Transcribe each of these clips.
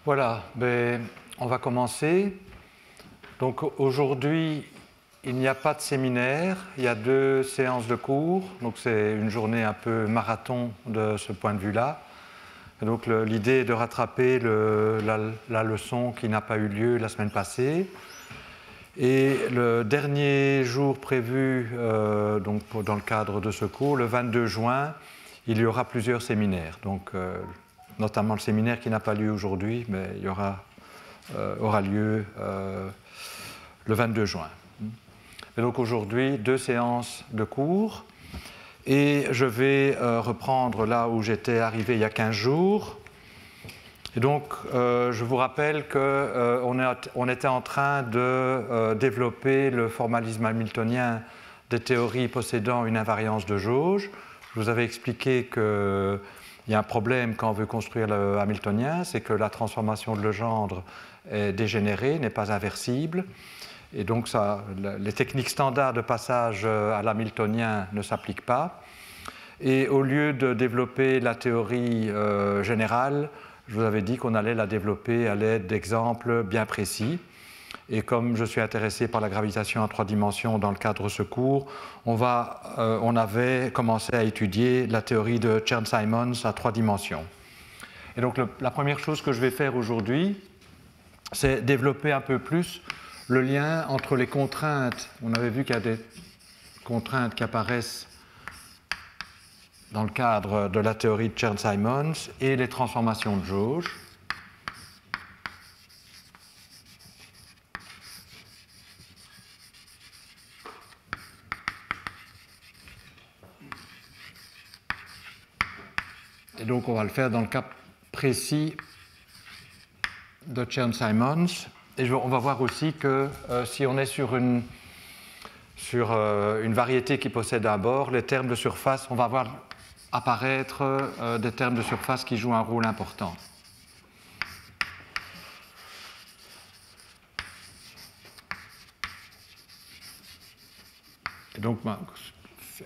Voilà, on va commencer. Donc aujourd'hui, il n'y a pas de séminaire, il y a 2 séances de cours, donc c'est une journée un peu marathon de ce point de vue-là. Donc l'idée est de rattraper la leçon qui n'a pas eu lieu la semaine passée. Et le dernier jour prévu donc dans le cadre de ce cours, le 22 juin, il y aura plusieurs séminaires. Donc, notamment le séminaire qui n'a pas lieu aujourd'hui, mais il aura lieu le 22 juin. Et donc aujourd'hui, 2 séances de cours. Et je vais reprendre là où j'étais arrivé il y a 15 jours. Et donc, je vous rappelle qu'on était en train de développer le formalisme hamiltonien des théories possédant une invariance de jauge. Je vous avais expliqué qu'il y a un problème quand on veut construire le hamiltonien, c'est que la transformation de Legendre est dégénérée, n'est pas inversible. Et donc, les techniques standards de passage à l'hamiltonien ne s'appliquent pas. Et au lieu de développer la théorie générale, je vous avais dit qu'on allait la développer à l'aide d'exemples bien précis. Et comme je suis intéressé par la gravitation en 3 dimensions dans le cadre de ce cours, on avait commencé à étudier la théorie de Chern-Simons à 3 dimensions. Et donc la première chose que je vais faire aujourd'hui, c'est développer un peu plus le lien entre les contraintes. On avait vu qu'il y a des contraintes qui apparaissent dans le cadre de la théorie de Chern-Simons et les transformations de jauge. Et donc on va le faire dans le cas précis de Chern-Simons. Et on va voir aussi que si on est sur une variété qui possède un bord, les termes de surface, on va voir apparaître des termes de surface qui jouent un rôle important. Et donc,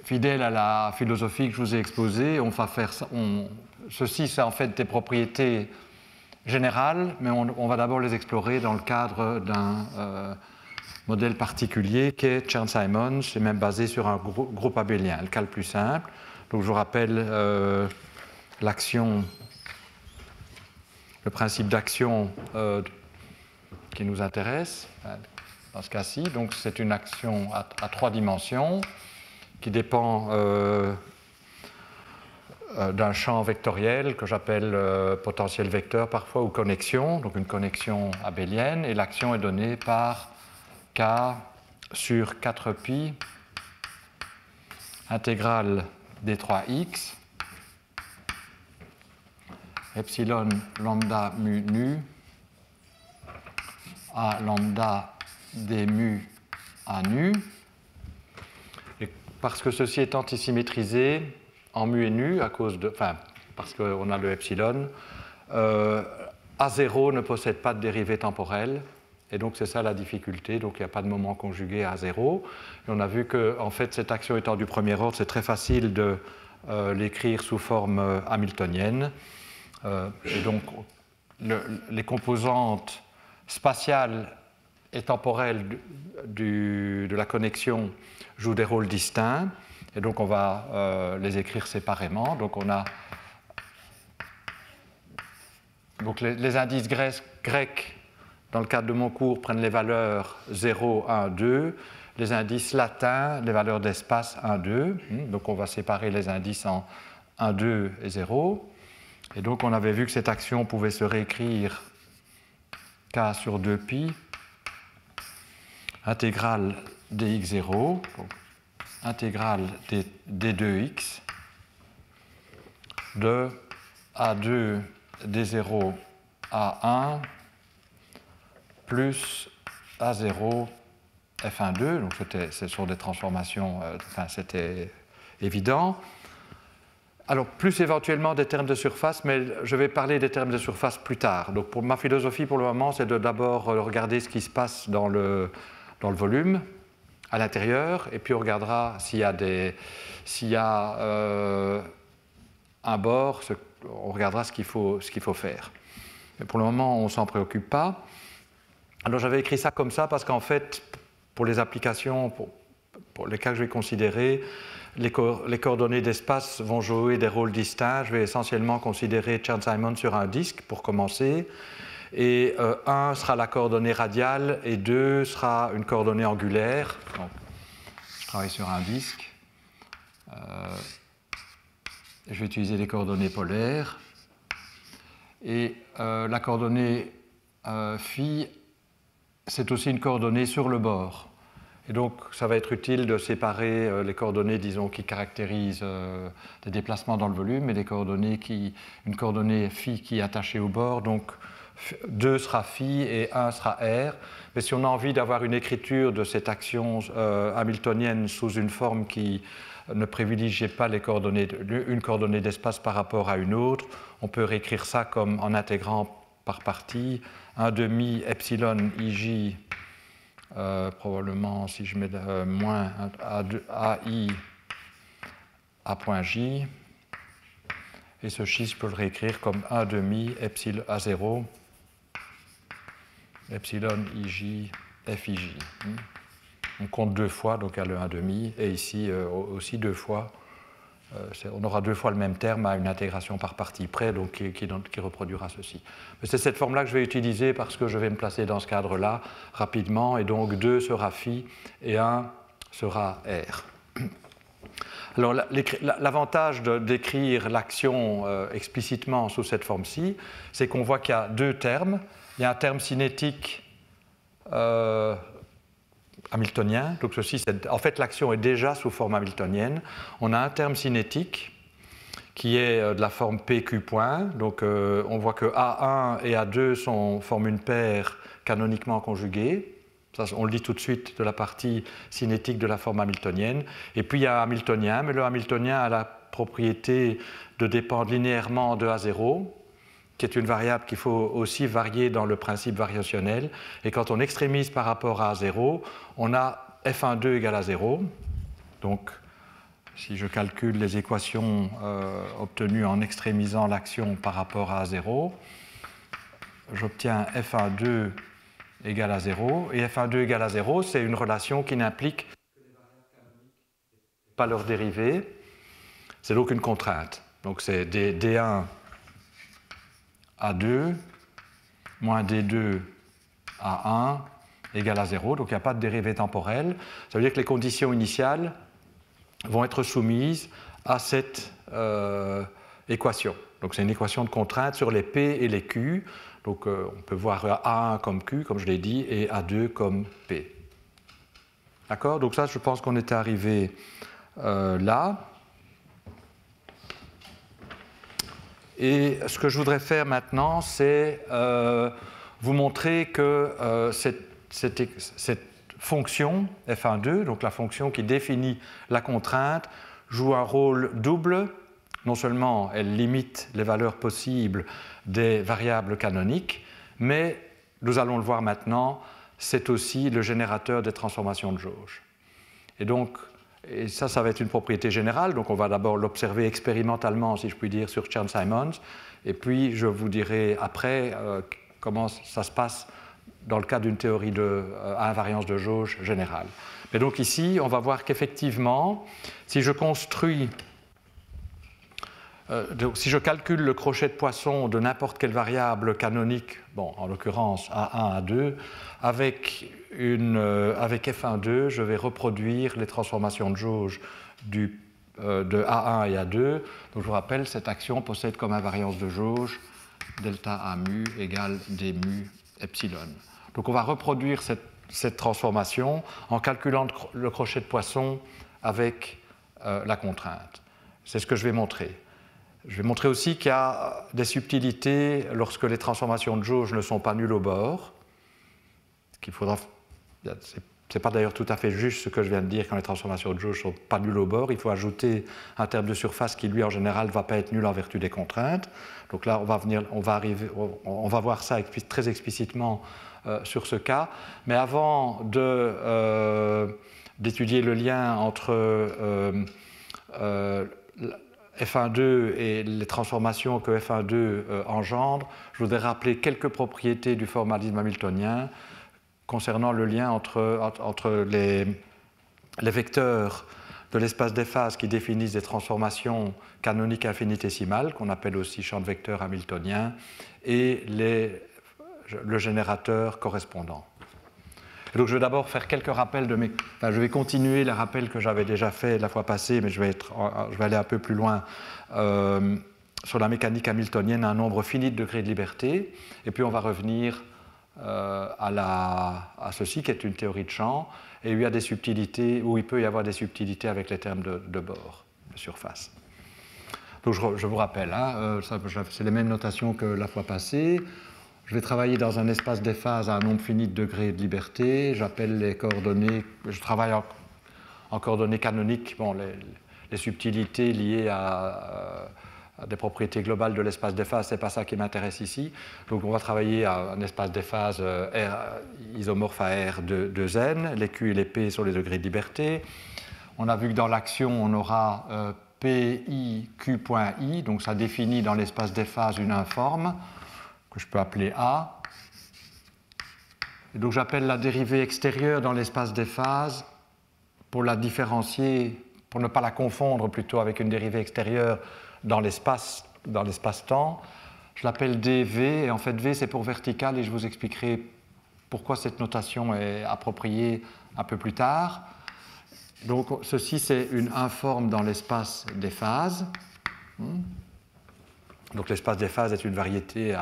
fidèle à la philosophie que je vous ai exposée, on va faire ça. Ceci, c'est en fait des propriétés générales, mais on va d'abord les explorer dans le cadre d'un modèle particulier qui est Chern-Simons, c'est même basé sur un groupe abélien, le cas le plus simple. Donc je vous rappelle l'action, le principe d'action qui nous intéresse dans ce cas-ci. Donc c'est une action à 3 dimensions qui dépend d'un champ vectoriel que j'appelle potentiel vecteur parfois ou connexion, donc une connexion abélienne, et l'action est donnée par K sur 4pi intégrale d3x epsilon lambda mu nu à lambda d mu à nu. Et parce que ceci est antisymétrisé en mu et nu, parce qu'on a le epsilon, A0 ne possède pas de dérivée temporelle. Et donc c'est ça la difficulté, donc il n'y a pas de moment conjugué à 0. Et on a vu que en fait, cette action étant du premier ordre, c'est très facile de l'écrire sous forme hamiltonienne. Et donc les composantes spatiales et temporelles de la connexion jouent des rôles distincts. Et donc on va les écrire séparément. Donc on a donc les indices grecs dans le cadre de mon cours, prennent les valeurs 0, 1, 2. Les indices latins, les valeurs d'espace 1, 2. Donc on va séparer les indices en 1, 2 et 0. Et donc on avait vu que cette action pouvait se réécrire K sur 2pi, intégrale dx0, donc intégrale d2x, de A2 d0 A1, plus A0 F1,2, donc ce sont des transformations, c'était évident. Alors, plus éventuellement des termes de surface, mais je vais parler des termes de surface plus tard. Donc, pour ma philosophie, pour le moment, c'est de d'abord regarder ce qui se passe dans le volume, à l'intérieur, et puis on regardera s'il y a un bord, on regardera ce qu'il faut faire. Mais pour le moment, on ne s'en préoccupe pas. Alors j'avais écrit ça comme ça parce qu'en fait, pour les applications, pour les cas que je vais considérer, les coordonnées d'espace vont jouer des rôles distincts. Je vais essentiellement considérer Chern-Simons sur un disque pour commencer. Et 1 sera la coordonnée radiale et 2 sera une coordonnée angulaire. Donc, je travaille sur un disque. Je vais utiliser les coordonnées polaires. Et la coordonnée phi, c'est aussi une coordonnée sur le bord. Et donc, ça va être utile de séparer les coordonnées, disons, qui caractérisent des déplacements dans le volume et des coordonnées une coordonnée phi qui est attachée au bord. Donc, 2 sera phi et 1 sera r. Mais si on a envie d'avoir une écriture de cette action hamiltonienne sous une forme qui ne privilégie pas une coordonnée d'espace par rapport à une autre, on peut réécrire ça comme en intégrant par partie 1/2 epsilon ij, probablement si je mets moins AI à point j, et ce chi, je peux le réécrire comme 1/2 epsilon A0 epsilon ij fij. On compte 2 fois, donc à le 1/2, et ici aussi 2 fois. On aura 2 fois le même terme à une intégration par partie près, donc qui reproduira ceci. Mais c'est cette forme-là que je vais utiliser parce que je vais me placer dans ce cadre-là rapidement, et donc 2 sera phi et 1 sera r. Alors l'avantage d'écrire l'action explicitement sous cette forme-ci, c'est qu'on voit qu'il y a 2 termes. Il y a un terme cinétique hamiltonien, donc ceci, en fait l'action est déjà sous forme hamiltonienne. On a un terme cinétique qui est de la forme PQ point, donc on voit que A1 et A2 forment une paire canoniquement conjuguée. Ça, on le dit tout de suite de la partie cinétique de la forme hamiltonienne. Et puis il y a un hamiltonien, mais le hamiltonien a la propriété de dépendre linéairement de A0, qui est une variable qu'il faut aussi varier dans le principe variationnel. Et quand on extrémise par rapport à A0, on a F1,2 égale à 0. Donc, si je calcule les équations obtenues en extrémisant l'action par rapport à A0, j'obtiens F1,2 égale à 0. Et F1,2 égale à 0, c'est une relation qui n'implique que les variables canoniques, pas leur dérivée. C'est donc une contrainte. Donc, c'est D1 A2 moins D2 A1 égale à 0, donc il n'y a pas de dérivée temporelle. Ça veut dire que les conditions initiales vont être soumises à cette équation. Donc c'est une équation de contrainte sur les P et les Q. Donc on peut voir A1 comme Q, comme je l'ai dit, et A2 comme P. D'accord? Donc ça, je pense qu'on était arrivé là. Et ce que je voudrais faire maintenant, c'est vous montrer que cette fonction f1,2, donc la fonction qui définit la contrainte, joue un rôle double. Non seulement elle limite les valeurs possibles des variables canoniques, mais nous allons le voir maintenant, c'est aussi le générateur des transformations de jauge. Et donc, et ça va être une propriété générale, donc on va d'abord l'observer expérimentalement, si je puis dire, sur Chern-Simons, et puis je vous dirai après comment ça se passe dans le cas d'une théorie à invariance de jauge générale. Mais donc ici, on va voir qu'effectivement, si je construis, si je calcule le crochet de Poisson de n'importe quelle variable canonique, bon, en l'occurrence A1, A2, avec F1,2, je vais reproduire les transformations de jauge de A1 et A2. Donc je vous rappelle, cette action possède comme invariance de jauge delta A mu égale D mu epsilon. Donc on va reproduire cette transformation en calculant le crochet de Poisson avec la contrainte. C'est ce que je vais montrer. Je vais montrer aussi qu'il y a des subtilités lorsque les transformations de jauge ne sont pas nulles au bord. C'est pas d'ailleurs tout à fait juste ce que je viens de dire quand les transformations de jauge ne sont pas nulles au bord. Il faut ajouter un terme de surface qui, lui, en général, ne va pas être nul en vertu des contraintes. Donc là, on va voir ça très explicitement sur ce cas. Mais avant d'étudier le lien entre F1,2 et les transformations que F1,2 engendre, je voudrais rappeler quelques propriétés du formalisme hamiltonien concernant le lien entre les vecteurs de l'espace des phases qui définissent des transformations canoniques infinitésimales, qu'on appelle aussi champ de vecteurs hamiltonien, et le générateur correspondant. Et donc je vais d'abord faire quelques rappels je vais continuer les rappels que j'avais déjà fait la fois passée, mais je vais aller un peu plus loin sur la mécanique hamiltonienne à un nombre fini de degrés de liberté, et puis on va revenir à ceci qui est une théorie de champ, et où il peut y avoir des subtilités avec les termes de bord, de surface. Donc je vous rappelle, c'est les mêmes notations que la fois passée. Je vais travailler dans un espace des phases à un nombre fini de degrés de liberté. J'appelle les coordonnées, je travaille en coordonnées canoniques, les subtilités liées à des propriétés globales de l'espace des phases, ce n'est pas ça qui m'intéresse ici. Donc on va travailler à un espace des phases isomorphe à R de N, les Q et les P sont les degrés de liberté. On a vu que dans l'action, on aura PI, Q.I, donc ça définit dans l'espace des phases une informe, que je peux appeler A. Et donc j'appelle la dérivée extérieure dans l'espace des phases pour la différencier, pour ne pas la confondre plutôt avec une dérivée extérieure dans l'espace-temps. Je l'appelle dV, et en fait V c'est pour vertical, et je vous expliquerai pourquoi cette notation est appropriée un peu plus tard. Donc ceci c'est une informe dans l'espace des phases. Donc l'espace des phases est une variété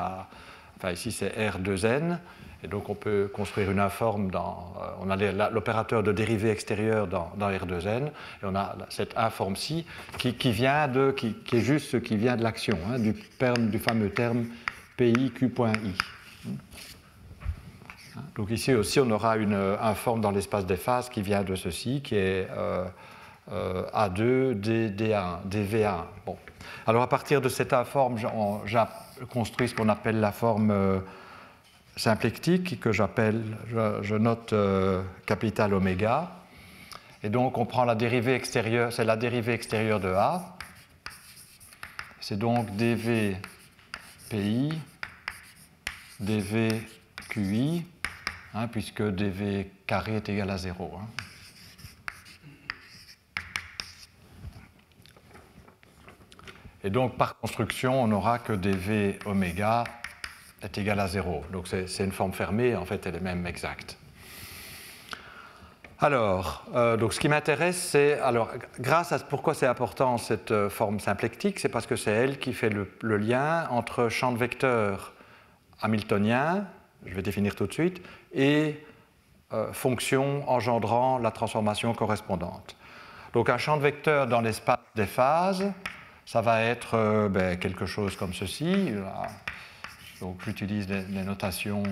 ici c'est R2N, et donc on peut construire une informe on a l'opérateur de dérivée extérieure dans R2N, et on a cette informe-ci qui est juste ce qui vient de l'action, du fameux terme PI Q.I. Donc ici aussi on aura une informe dans l'espace des phases qui vient de ceci, qui est A2 D1, DV1. Bon. Alors à partir de cette informe, j'ai construit ce qu'on appelle la forme symplectique, que je note capital oméga. Et donc on prend la dérivée extérieure, c'est la dérivée extérieure de A. C'est donc dV PI, dV QI, puisque dV carré est égal à 0. Et donc, par construction, on n'aura que dV oméga est égal à 0. Donc, c'est une forme fermée, en fait, elle est même exacte. Alors, donc ce qui m'intéresse, c'est, pourquoi c'est important cette forme symplectique, c'est parce que c'est elle qui fait le lien entre champ de vecteurs hamiltonien, je vais définir tout de suite, et fonction engendrant la transformation correspondante. Donc, un champ de vecteurs dans l'espace des phases, ça va être quelque chose comme ceci. Donc j'utilise les notations.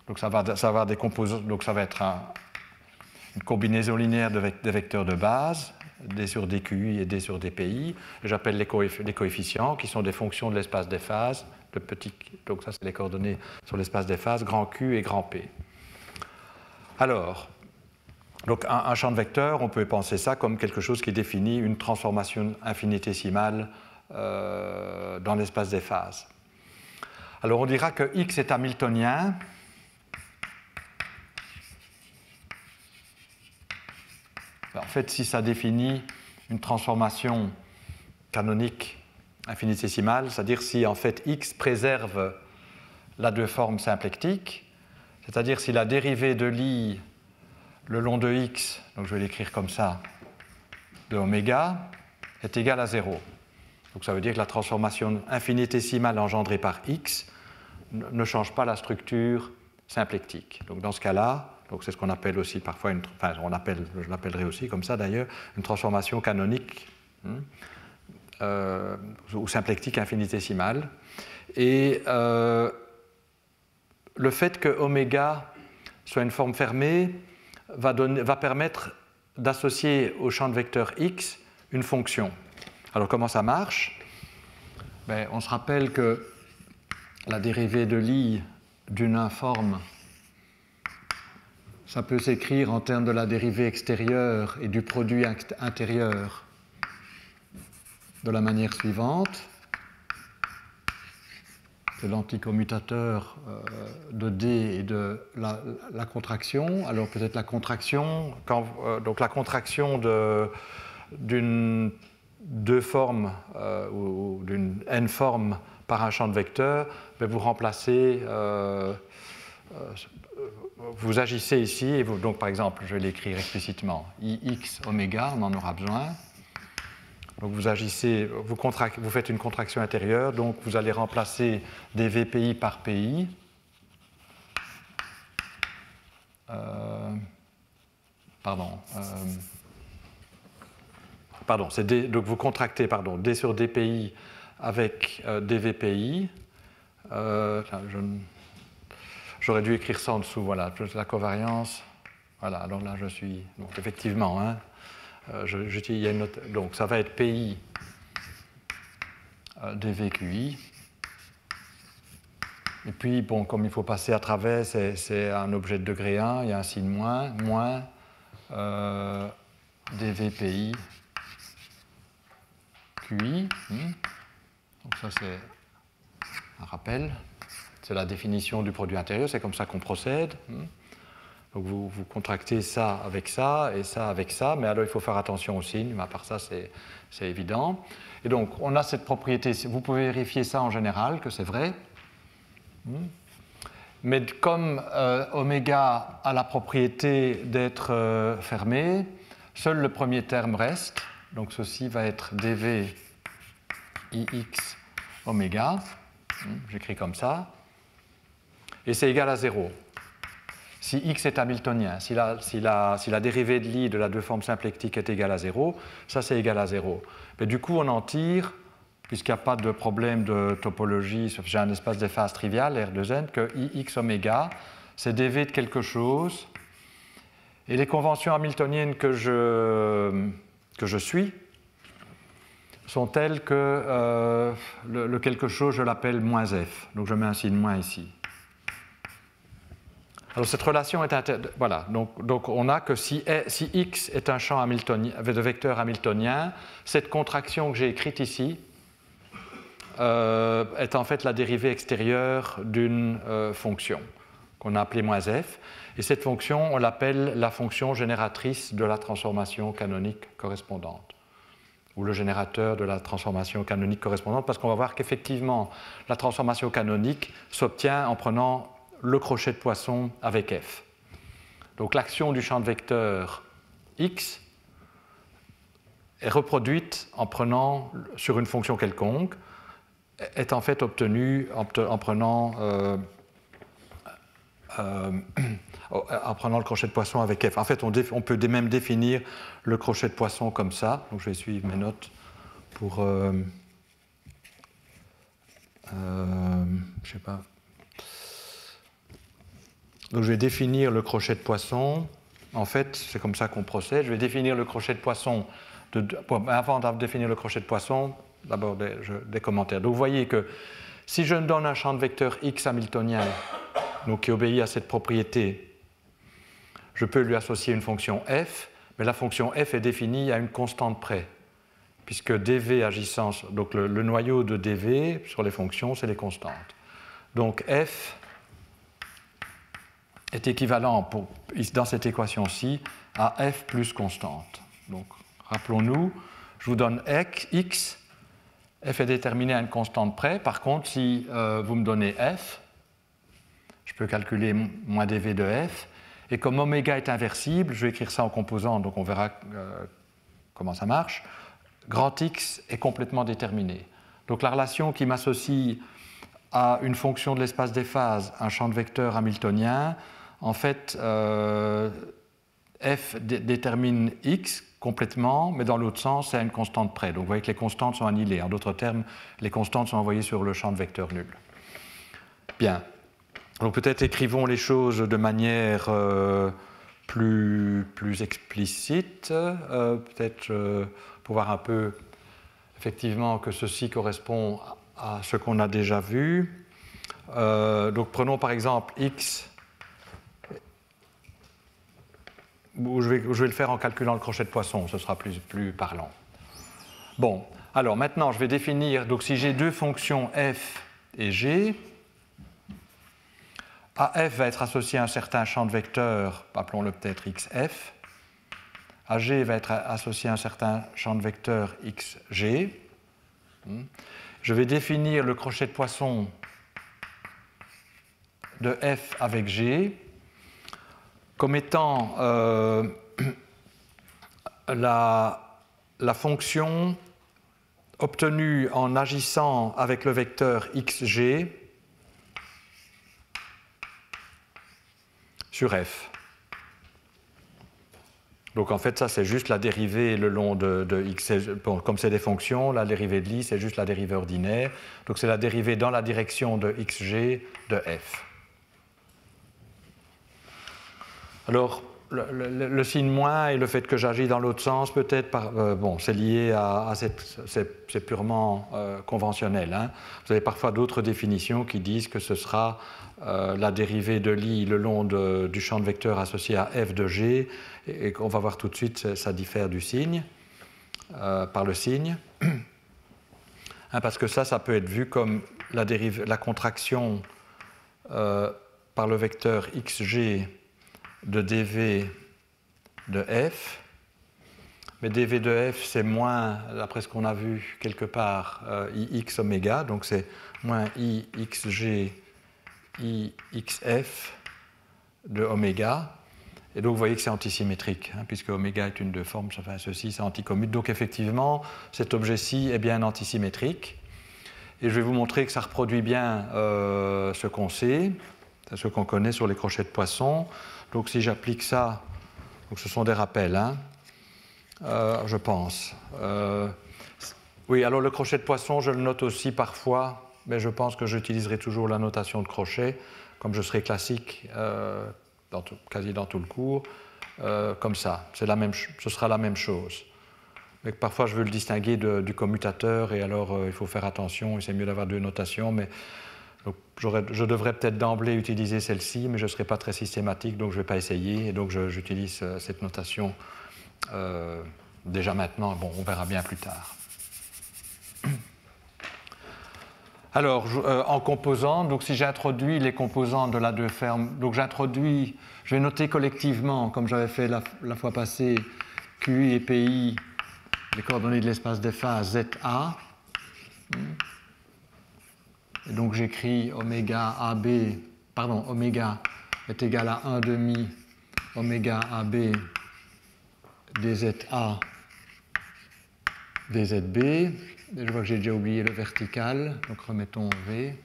Donc ça va avoir des composantes. Donc ça va être une combinaison linéaire de vecteurs de base, D sur DQI et D sur DPI. J'appelle les coefficients qui sont des fonctions de l'espace des phases. Donc ça c'est les coordonnées sur l'espace des phases, grand Q et grand P. Alors. Donc un champ de vecteurs, on peut penser ça comme quelque chose qui définit une transformation infinitésimale dans l'espace des phases. Alors on dira que X est hamiltonien. En fait, si ça définit une transformation canonique infinitésimale, c'est-à-dire si en fait X préserve la deux formes symplectiques, c'est-à-dire si la dérivée de l'I le long de x, donc je vais l'écrire comme ça, de oméga, est égal à 0. Donc ça veut dire que la transformation infinitésimale engendrée par x ne change pas la structure symplectique. Donc dans ce cas-là, c'est ce qu'on appelle aussi parfois, je l'appellerai aussi comme ça d'ailleurs, une transformation canonique ou symplectique infinitésimale. Et le fait que oméga soit une forme fermée va permettre d'associer au champ de vecteur x une fonction. Alors comment ça marche ? On se rappelle que la dérivée de l'I d'une informe, ça peut s'écrire en termes de la dérivée extérieure et du produit intérieur de la manière suivante. C'est l'anticommutateur de D et de la contraction. Alors peut-être la contraction, donc la contraction d'une deux formes ou d'une n forme par un champ de vecteurs, mais vous remplacez, vous agissez ici, et vous, donc par exemple, je vais l'écrire explicitement, ix oméga, on en aura besoin. Donc vous agissez, vous faites une contraction intérieure, donc vous allez remplacer des VPI par PI. C'est D, donc vous contractez D sur DPI avec des VPI. J'aurais dû écrire ça en dessous, voilà, la covariance. Voilà, alors là je suis. Donc effectivement, hein, il y a une note, donc ça va être PI dVQI. Et puis, bon, comme il faut passer à travers, c'est un objet de degré 1, il y a un signe moins dVPI QI. Donc ça, c'est un rappel. C'est la définition du produit intérieur, c'est comme ça qu'on procède. Donc vous contractez ça avec ça et ça avec ça, mais alors il faut faire attention aux signes, mais à part ça, c'est évident. Et donc, on a cette propriété, vous pouvez vérifier ça en général, que c'est vrai. Mais comme oméga a la propriété d'être fermé, seul le premier terme reste. Donc ceci va être dv ix oméga. J'écris comme ça. Et c'est égal à 0. Si x est hamiltonien, si la dérivée de l'I de la deux formes symplectiques est égale à 0, ça c'est égal à 0. Mais du coup, on en tire, puisqu'il n'y a pas de problème de topologie, j'ai un espace de phase trivial, R2n, que ix oméga, c'est dv de quelque chose. Et les conventions hamiltoniennes que je suis sont telles que le quelque chose, je l'appelle moins f. Donc je mets un signe moins ici. Alors cette relation est voilà, donc on a que si x est un champ hamiltonien, de vecteur hamiltonien, cette contraction que j'ai écrite ici est en fait la dérivée extérieure d'une fonction qu'on a appelée moins f. Et cette fonction, on l'appelle la fonction génératrice de la transformation canonique correspondante, ou le générateur de la transformation canonique correspondante, parce qu'on va voir qu'effectivement, la transformation canonique s'obtient en prenant le crochet de Poisson avec f. Donc l'action du champ de vecteur x est reproduite en prenant sur une fonction quelconque, est en fait obtenue en prenant le crochet de Poisson avec f. En fait, on peut même définir le crochet de Poisson comme ça. Donc je vais suivre mes notes pour... je sais pas... Donc je vais définir le crochet de Poisson. En fait, c'est comme ça qu'on procède. Je vais définir le crochet de Poisson. Avant de définir le crochet de Poisson, d'abord des commentaires. Donc vous voyez que si je me donne un champ de vecteur x hamiltonien, donc qui obéit à cette propriété, je peux lui associer une fonction f, mais la fonction f est définie à une constante près, puisque dv agissant, donc le noyau de dv sur les fonctions, c'est les constantes. Donc f est équivalent dans cette équation-ci à f plus constante. Donc, rappelons-nous, je vous donne x, f est déterminé à une constante près. Par contre, si vous me donnez f, je peux calculer moins dv de f, et comme oméga est inversible, je vais écrire ça en composant, donc on verra comment ça marche, grand X est complètement déterminé. Donc la relation qui m'associe à une fonction de l'espace des phases, un champ de vecteurs hamiltonien, en fait, f détermine x complètement, mais dans l'autre sens, c'est à une constante près. Donc vous voyez que les constantes sont annihilées. En d'autres termes, les constantes sont envoyées sur le champ de vecteurs nul. Bien. Donc peut-être écrivons les choses de manière plus explicite, peut-être pour voir un peu effectivement que ceci correspond à ce qu'on a déjà vu. Donc prenons par exemple x, je vais le faire en calculant le crochet de Poisson, ce sera plus parlant. Bon, alors maintenant je vais définir, donc si j'ai deux fonctions f et g, AF va être associé à un certain champ de vecteurs, appelons-le peut-être XF, AG va être associé à un certain champ de vecteurs XG. Je vais définir le crochet de Poisson de F avec G comme étant la fonction obtenue en agissant avec le vecteur XG sur F. Donc en fait, ça c'est juste la dérivée le long de x. Bon, comme c'est des fonctions, la dérivée de l'y, c'est juste la dérivée ordinaire. Donc c'est la dérivée dans la direction de xg de f. Alors le signe moins et le fait que j'agis dans l'autre sens, peut-être, bon, c'est lié à c'est purement conventionnel. Hein. Vous avez parfois d'autres définitions qui disent que ce sera la dérivée de l'y le long du champ de vecteurs associé à f de g, et qu'on va voir tout de suite, ça diffère du signe, par le signe. Hein, parce que ça peut être vu comme la contraction par le vecteur xg de dv de f. Mais dv de f, c'est moins, d'après ce qu'on a vu quelque part, ix oméga, donc c'est moins ixg ixf de oméga. Et donc vous voyez que c'est antisymétrique, hein, puisque oméga est une de forme, enfin, ceci c'est anticommute. Donc effectivement, cet objet-ci est bien antisymétrique. Et je vais vous montrer que ça reproduit bien ce qu'on sait, ce qu'on connaît sur les crochets de Poisson. Donc si j'applique ça, donc ce sont des rappels, hein, je pense. Oui, alors le crochet de Poisson, je le note aussi parfois, mais je pense que j'utiliserai toujours la notation de crochet, comme je serai classique quasi dans tout le cours, comme ça. Ce sera la même chose. Mais parfois, je veux le distinguer du commutateur, et alors il faut faire attention, et c'est mieux d'avoir deux notations. Mais donc, je devrais peut-être d'emblée utiliser celle-ci, mais je ne serai pas très systématique, donc je ne vais pas essayer. Et donc, j'utilise cette notation déjà maintenant. Bon, on verra bien plus tard. Alors, en composants, donc si j'introduis les composants de la deux fermes, donc je vais noter collectivement, comme j'avais fait la fois passée, QI et PI, les coordonnées de l'espace des phases ZA. Et donc j'écris oméga est égal à 1 demi oméga AB dZA dZB. Et je vois que j'ai déjà oublié le vertical, donc remettons V.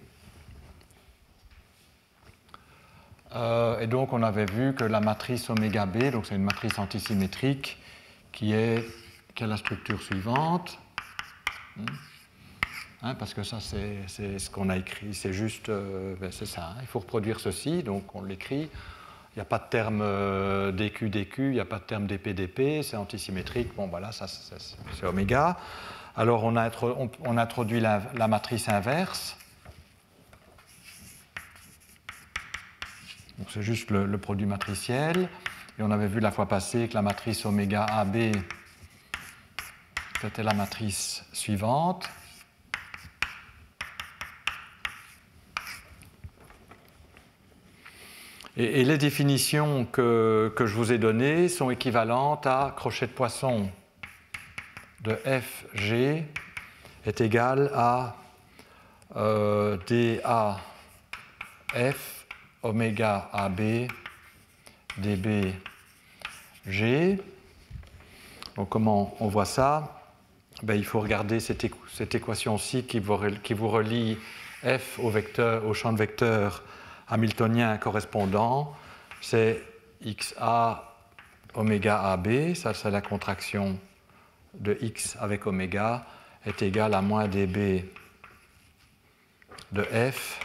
Et donc on avait vu que la matrice oméga B, donc c'est une matrice antisymétrique qui a la structure suivante. Hein, parce que ça c'est ce qu'on a écrit, c'est juste, c'est ça, hein, il faut reproduire ceci, donc on l'écrit. Il n'y a pas de terme dq, il n'y a pas de terme dp, c'est antisymétrique, bon voilà, ça c'est oméga. Alors on introduit la matrice inverse. Donc c'est juste le produit matriciel. Et on avait vu la fois passée que la matrice oméga AB, c'était la matrice suivante. Et les définitions que je vous ai données sont équivalentes à crochet de Poisson de FG est égal à DAF oméga AB dB G. Donc comment on voit ça? Ben, il faut regarder cette équation-ci qui vous relie F au champ de vecteurs hamiltonien correspondant. C'est XA oméga AB, ça c'est la contraction de X avec oméga, est égal à moins dB de F.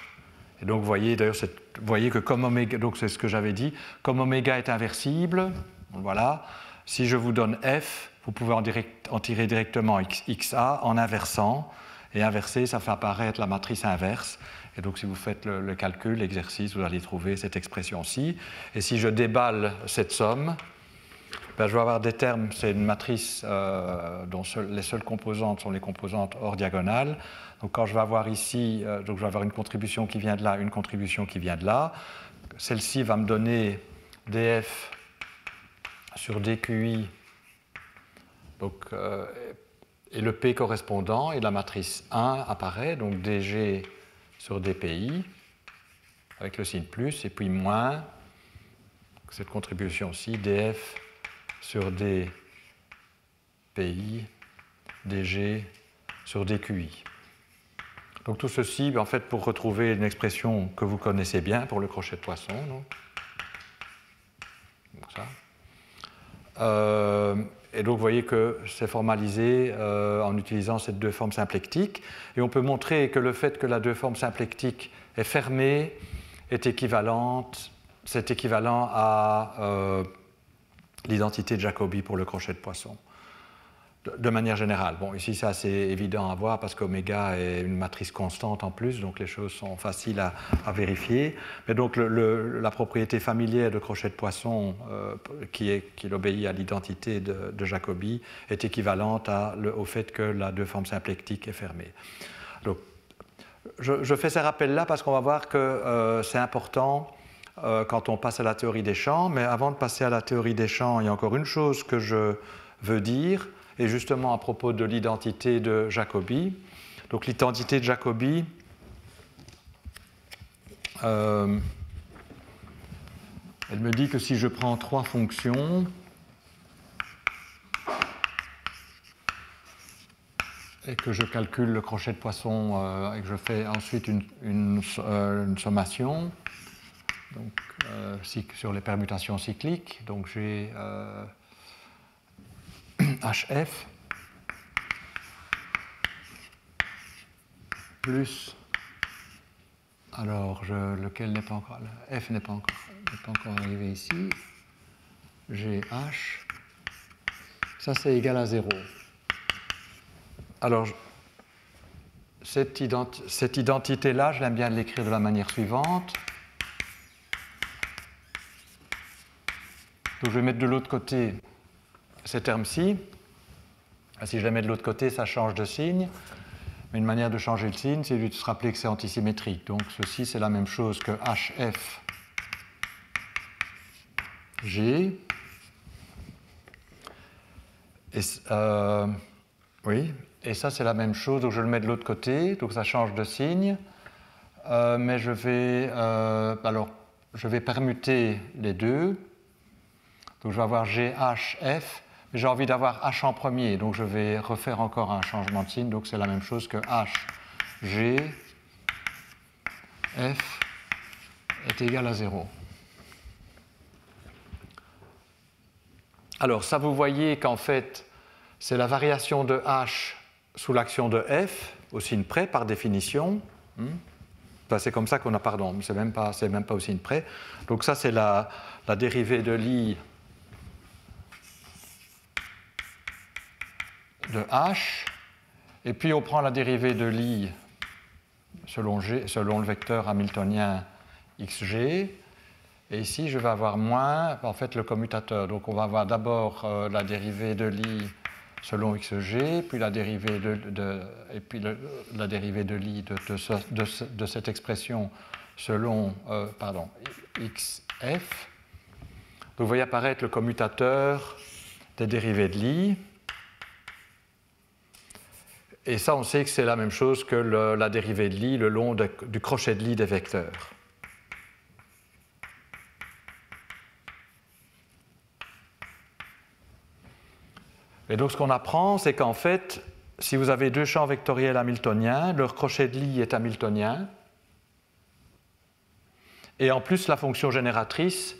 Et donc vous voyez que comme oméga, donc c'est ce que j'avais dit, comme oméga est inversible, voilà, si je vous donne F, vous pouvez en tirer directement XA en inversant, et inverser, ça fait apparaître la matrice inverse. Et donc si vous faites le calcul, l'exercice, vous allez trouver cette expression-ci. Et si je déballe cette somme, ben, je vais avoir des termes, c'est une matrice dont les seules composantes sont les composantes hors diagonale. Donc quand je vais avoir ici, donc je vais avoir une contribution qui vient de là, une contribution qui vient de là. Celle-ci va me donner df sur dqi, donc, et le p correspondant, et la matrice 1 apparaît, donc dg sur dpi, avec le signe plus, et puis moins, cette contribution-ci, df sur dpi, dg sur dqi. Donc tout ceci, en fait, pour retrouver une expression que vous connaissez bien pour le crochet de poisson. Donc ça. Et donc vous voyez que c'est formalisé en utilisant ces deux formes symplectiques. Et on peut montrer que le fait que la deux formes symplectiques est fermée est équivalent à l'identité de Jacobi pour le crochet de poisson. De manière générale. Bon, ici, c'est assez évident à voir parce qu'oméga est une matrice constante en plus, donc les choses sont faciles à vérifier. Mais donc, la propriété familière de crochet de poisson qui obéit à l'identité de Jacobi est équivalente au fait que la deux formes symplectiques est fermée. Donc, je fais ces rappels-là parce qu'on va voir que c'est important quand on passe à la théorie des champs. Mais avant de passer à la théorie des champs, il y a encore une chose que je veux dire. Et justement à propos de l'identité de Jacobi. Donc l'identité de Jacobi, elle me dit que si je prends trois fonctions, et que je calcule le crochet de poisson et que je fais ensuite une sommation, donc, sur les permutations cycliques, donc j'ai HF plus, alors lequel n'est pas encore, F n'est pas encore arrivé ici, GH, ça c'est égal à 0. Alors cette identité-là, je l'aime bien l'écrire de la manière suivante. Donc je vais mettre de l'autre côté ces termes-ci. Si je les mets de l'autre côté, ça change de signe. Mais une manière de changer le signe, c'est de se rappeler que c'est antisymétrique. Donc ceci, c'est la même chose que HF G. Et, oui, et ça, c'est la même chose. Donc je le mets de l'autre côté, donc ça change de signe. Mais je vais permuter les deux. Donc je vais avoir GHF. J'ai envie d'avoir H en premier, donc je vais refaire encore un changement de signe. Donc c'est la même chose que H, G, F est égal à 0. Alors ça, vous voyez qu'en fait, c'est la variation de H sous l'action de F, au signe près, par définition. Enfin, c'est comme ça qu'on a, pardon, c'est même pas au signe près. Donc ça, c'est la dérivée de l'I de H, et puis on prend la dérivée de l'I selon le vecteur hamiltonien xg, et ici je vais avoir moins, en fait, le commutateur. Donc on va avoir d'abord la dérivée de l'I selon xg, puis la dérivée la dérivée de l'I de cette expression selon xf. Donc vous voyez apparaître le commutateur des dérivées de l'I. Et ça, on sait que c'est la même chose que la dérivée de l'I le long du crochet de l'I des vecteurs. Et donc ce qu'on apprend, c'est qu'en fait, si vous avez deux champs vectoriels hamiltoniens, leur crochet de l'I est hamiltonien. Et en plus, la fonction génératrice,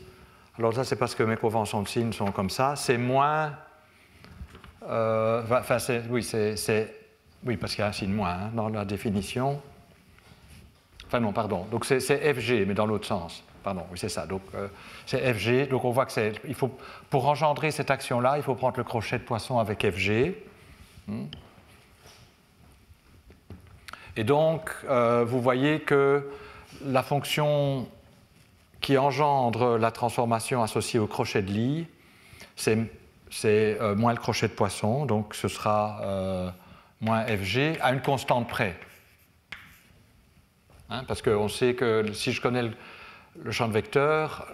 alors ça c'est parce que mes conventions de signes sont comme ça, c'est moins... Oui, parce qu'il y a un signe moins dans la définition. Enfin non, pardon. Donc c'est FG, mais dans l'autre sens. Pardon, oui, c'est ça. Donc c'est FG. Donc on voit que pour engendrer cette action-là, il faut prendre le crochet de poisson avec FG. Et donc, vous voyez que la fonction qui engendre la transformation associée au crochet de l'I, c'est c'est moins le crochet de poisson, donc ce sera moins FG à une constante près. Hein, parce qu'on sait que si je connais le champ de vecteur,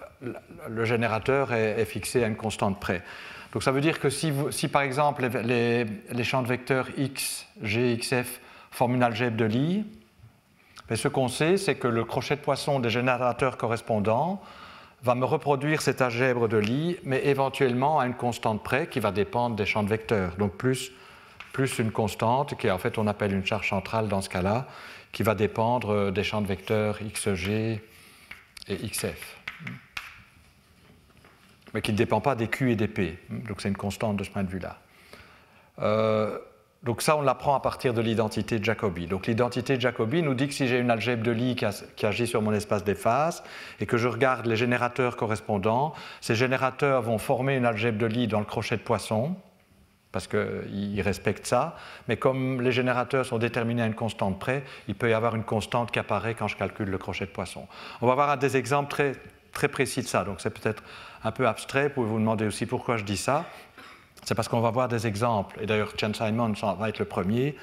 le générateur est fixé à une constante près. Donc ça veut dire que si par exemple les champs de vecteurs x, g, xf forment une algèbre de Lie, mais ce qu'on sait, c'est que le crochet de poisson des générateurs correspondants va me reproduire cette algèbre de Lie, mais éventuellement à une constante près qui va dépendre des champs de vecteurs. Donc plus une constante, qui en fait on appelle une charge centrale dans ce cas-là, qui va dépendre des champs de vecteurs xg et xf. Mais qui ne dépend pas des Q et des P. Donc c'est une constante de ce point de vue-là. Donc ça, on l'apprend à partir de l'identité de Jacobi. Donc l'identité de Jacobi nous dit que si j'ai une algèbre de Lie qui agit sur mon espace des phases et que je regarde les générateurs correspondants, ces générateurs vont former une algèbre de Lie dans le crochet de poisson, parce qu'ils respectent ça, mais comme les générateurs sont déterminés à une constante près, il peut y avoir une constante qui apparaît quand je calcule le crochet de poisson. On va voir des exemples très, très précis de ça, donc c'est peut-être un peu abstrait, vous pouvez vous demander aussi pourquoi je dis ça. C'est parce qu'on va voir des exemples, et d'ailleurs Chern-Simons va être le premier,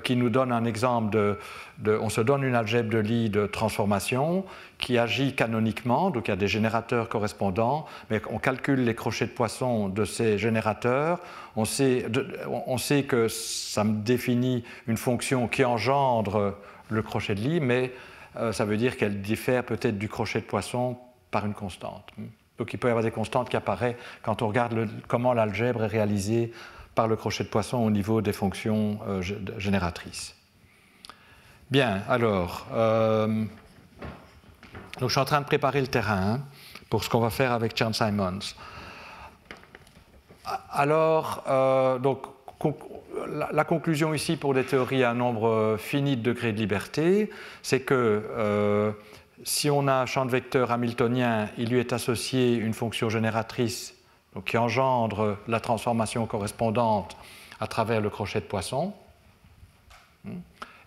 qui nous donne un exemple on se donne une algèbre de Lie de transformation qui agit canoniquement, donc il y a des générateurs correspondants, mais on calcule les crochets de poisson de ces générateurs, on sait que ça me définit une fonction qui engendre le crochet de Lie, mais ça veut dire qu'elle diffère peut-être du crochet de poisson par une constante. Donc il peut y avoir des constantes qui apparaissent quand on regarde comment l'algèbre est réalisée par le crochet de poisson au niveau des fonctions génératrices. Bien, alors, donc je suis en train de préparer le terrain pour ce qu'on va faire avec Chern-Simons. Alors, donc, la conclusion ici pour des théories à un nombre fini de degrés de liberté, c'est que si on a un champ de vecteurs hamiltonien, il lui est associé une fonction génératrice donc qui engendre la transformation correspondante à travers le crochet de poisson.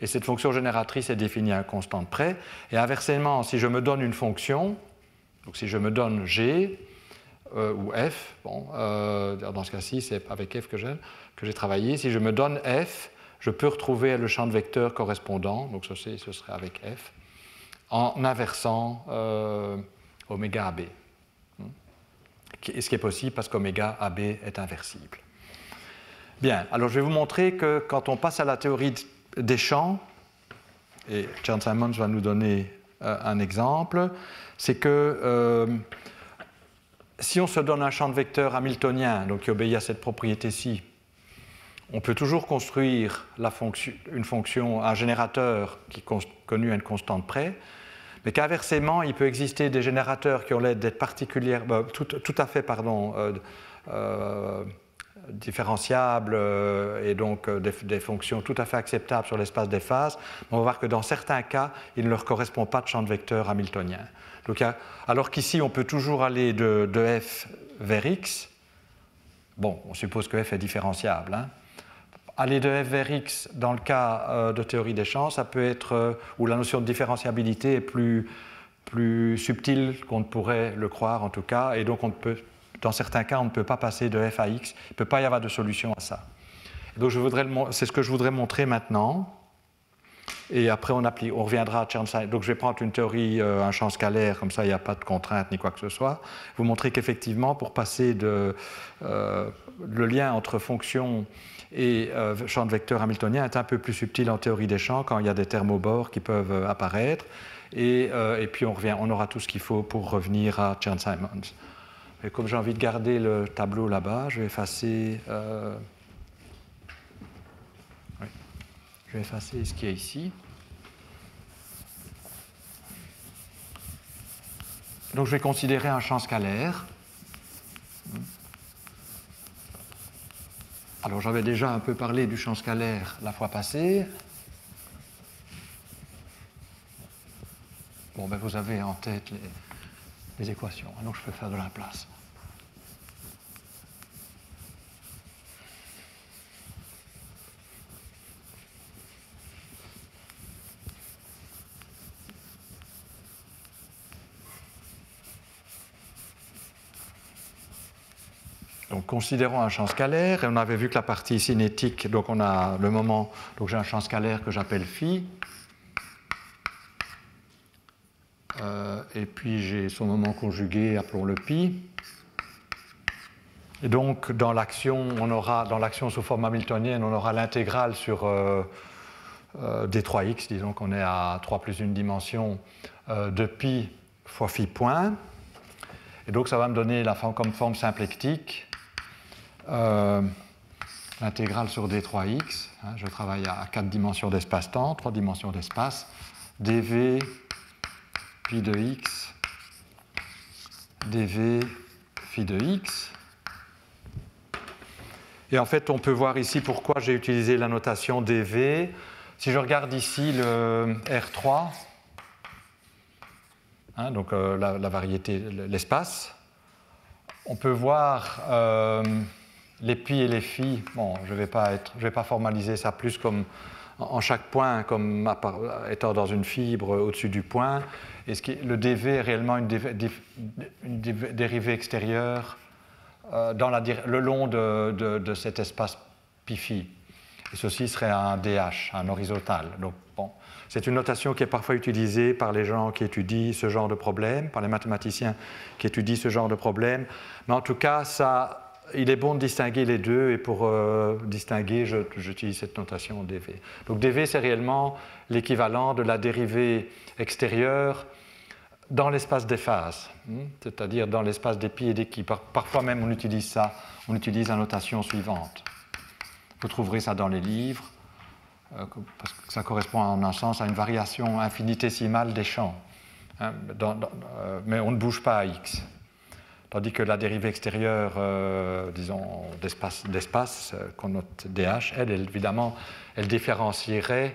Et cette fonction génératrice est définie à une constante près. Et inversement, si je me donne une fonction, donc si je me donne G ou F, bon, dans ce cas-ci, c'est avec F que j'ai travaillé, si je me donne F, je peux retrouver le champ de vecteurs correspondant, donc ce serait avec F, en inversant oméga AB. Ce qui est possible parce qu'oméga AB est inversible. Bien, alors je vais vous montrer que quand on passe à la théorie des champs, et Chern-Simons va nous donner un exemple, c'est que si on se donne un champ de vecteurs hamiltonien, donc qui obéit à cette propriété-ci, on peut toujours construire une fonction, un générateur qui est connu à une constante près, mais qu'inversement, il peut exister des générateurs qui ont l'air d'être particulièrement, tout à fait, différenciables et donc des fonctions tout à fait acceptables sur l'espace des phases. On va voir que dans certains cas, il ne leur correspond pas de champ de vecteurs hamiltonien. Donc, alors qu'ici, on peut toujours aller de F vers X. Bon, on suppose que F est différenciable. Hein. Aller de F vers X, dans le cas de théorie des champs, ça peut être où la notion de différenciabilité est plus subtile qu'on ne pourrait le croire en tout cas, et donc dans certains cas, on ne peut pas passer de F à X, il ne peut pas y avoir de solution à ça. Donc c'est ce que je voudrais montrer maintenant, et après on reviendra à Chern-Simons. Donc je vais prendre une théorie, un champ scalaire, comme ça il n'y a pas de contrainte ni quoi que ce soit, vous montrer qu'effectivement, pour passer le lien entre fonction et champ de vecteurs hamiltonien est un peu plus subtil en théorie des champs quand il y a des thermobores qui peuvent apparaître. Et puis on aura tout ce qu'il faut pour revenir à Chern-Simons. Et comme j'ai envie de garder le tableau là-bas, je vais effacer ce qui est ici. Donc je vais considérer un champ scalaire. Alors j'avais déjà un peu parlé du champ scalaire la fois passée. Bon, ben vous avez en tête les équations, donc je peux faire de la place. Donc considérons un champ scalaire, et on avait vu que la partie cinétique, donc on a le moment, donc j'ai un champ scalaire que j'appelle phi, et puis j'ai son moment conjugué, appelons-le pi. Et donc dans l'action, dans l'action sous forme hamiltonienne, on aura l'intégrale sur d3x, disons qu'on est à 3 plus une dimension de pi fois phi point. Et donc ça va me donner comme forme symplectique l'intégrale sur d3x. Hein, je travaille à 4 dimensions d'espace-temps, 3 dimensions d'espace, dv pi de x, dv phi de x. Et en fait, on peut voir ici pourquoi j'ai utilisé la notation dv. Si je regarde ici le R3, hein, donc la variété, l'espace, on peut voir les pi et les phi. Bon, je ne vais pas formaliser ça plus comme en chaque point, comme étant dans une fibre au-dessus du point. Et le dv est réellement une dérivée extérieure le long de cet espace pi-phi. Et ceci serait un DH, un horizontal. Donc, bon, c'est une notation qui est parfois utilisée par les gens qui étudient ce genre de problème, par les mathématiciens qui étudient ce genre de problème. Mais en tout cas, il est bon de distinguer les deux, et pour distinguer, j'utilise cette notation dv. Donc dv, c'est réellement l'équivalent de la dérivée extérieure dans l'espace des phases, c'est-à-dire dans l'espace des pi et des qui. Parfois même on utilise ça, on utilise la notation suivante. Vous trouverez ça dans les livres, parce que ça correspond en un sens à une variation infinitésimale des champs, hein, mais on ne bouge pas à x. Tandis que la dérivée extérieure, disons, d'espace, qu'on note dh, elle, évidemment, elle différencierait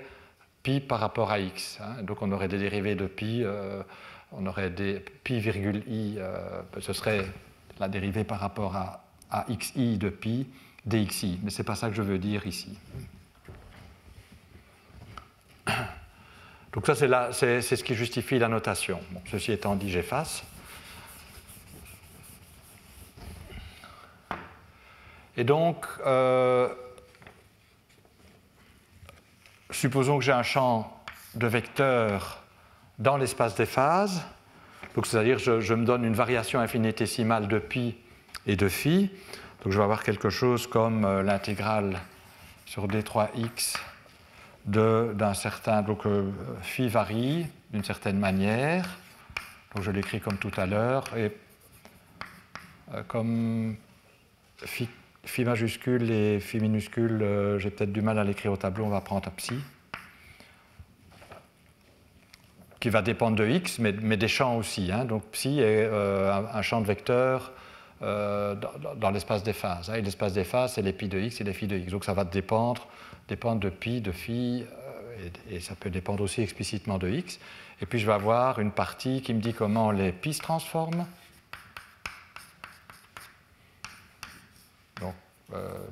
pi par rapport à x. Hein. Donc on aurait des dérivées de pi, on aurait des pi virgule i, ce serait la dérivée par rapport à xi de pi, dxi. Mais ce n'est pas ça que je veux dire ici. Donc ça, c'est ce qui justifie la notation. Bon, ceci étant dit, j'efface. Et donc, supposons que j'ai un champ de vecteurs dans l'espace des phases, c'est-à-dire je me donne une variation infinitésimale de pi et de phi, donc je vais avoir quelque chose comme l'intégrale sur d3x d'un certain, donc phi varie d'une certaine manière, donc je l'écris comme tout à l'heure, et comme phi majuscule et phi minuscule, j'ai peut-être du mal à l'écrire au tableau, on va prendre psi, qui va dépendre de x, mais des champs aussi. Hein. Donc psi est un champ de vecteurs dans l'espace des phases. Hein. Et l'espace des phases, c'est les pi de x et les phi de x. Donc ça va dépendre de pi, de phi, et ça peut dépendre aussi explicitement de x. Et puis je vais avoir une partie qui me dit comment les pi se transforment.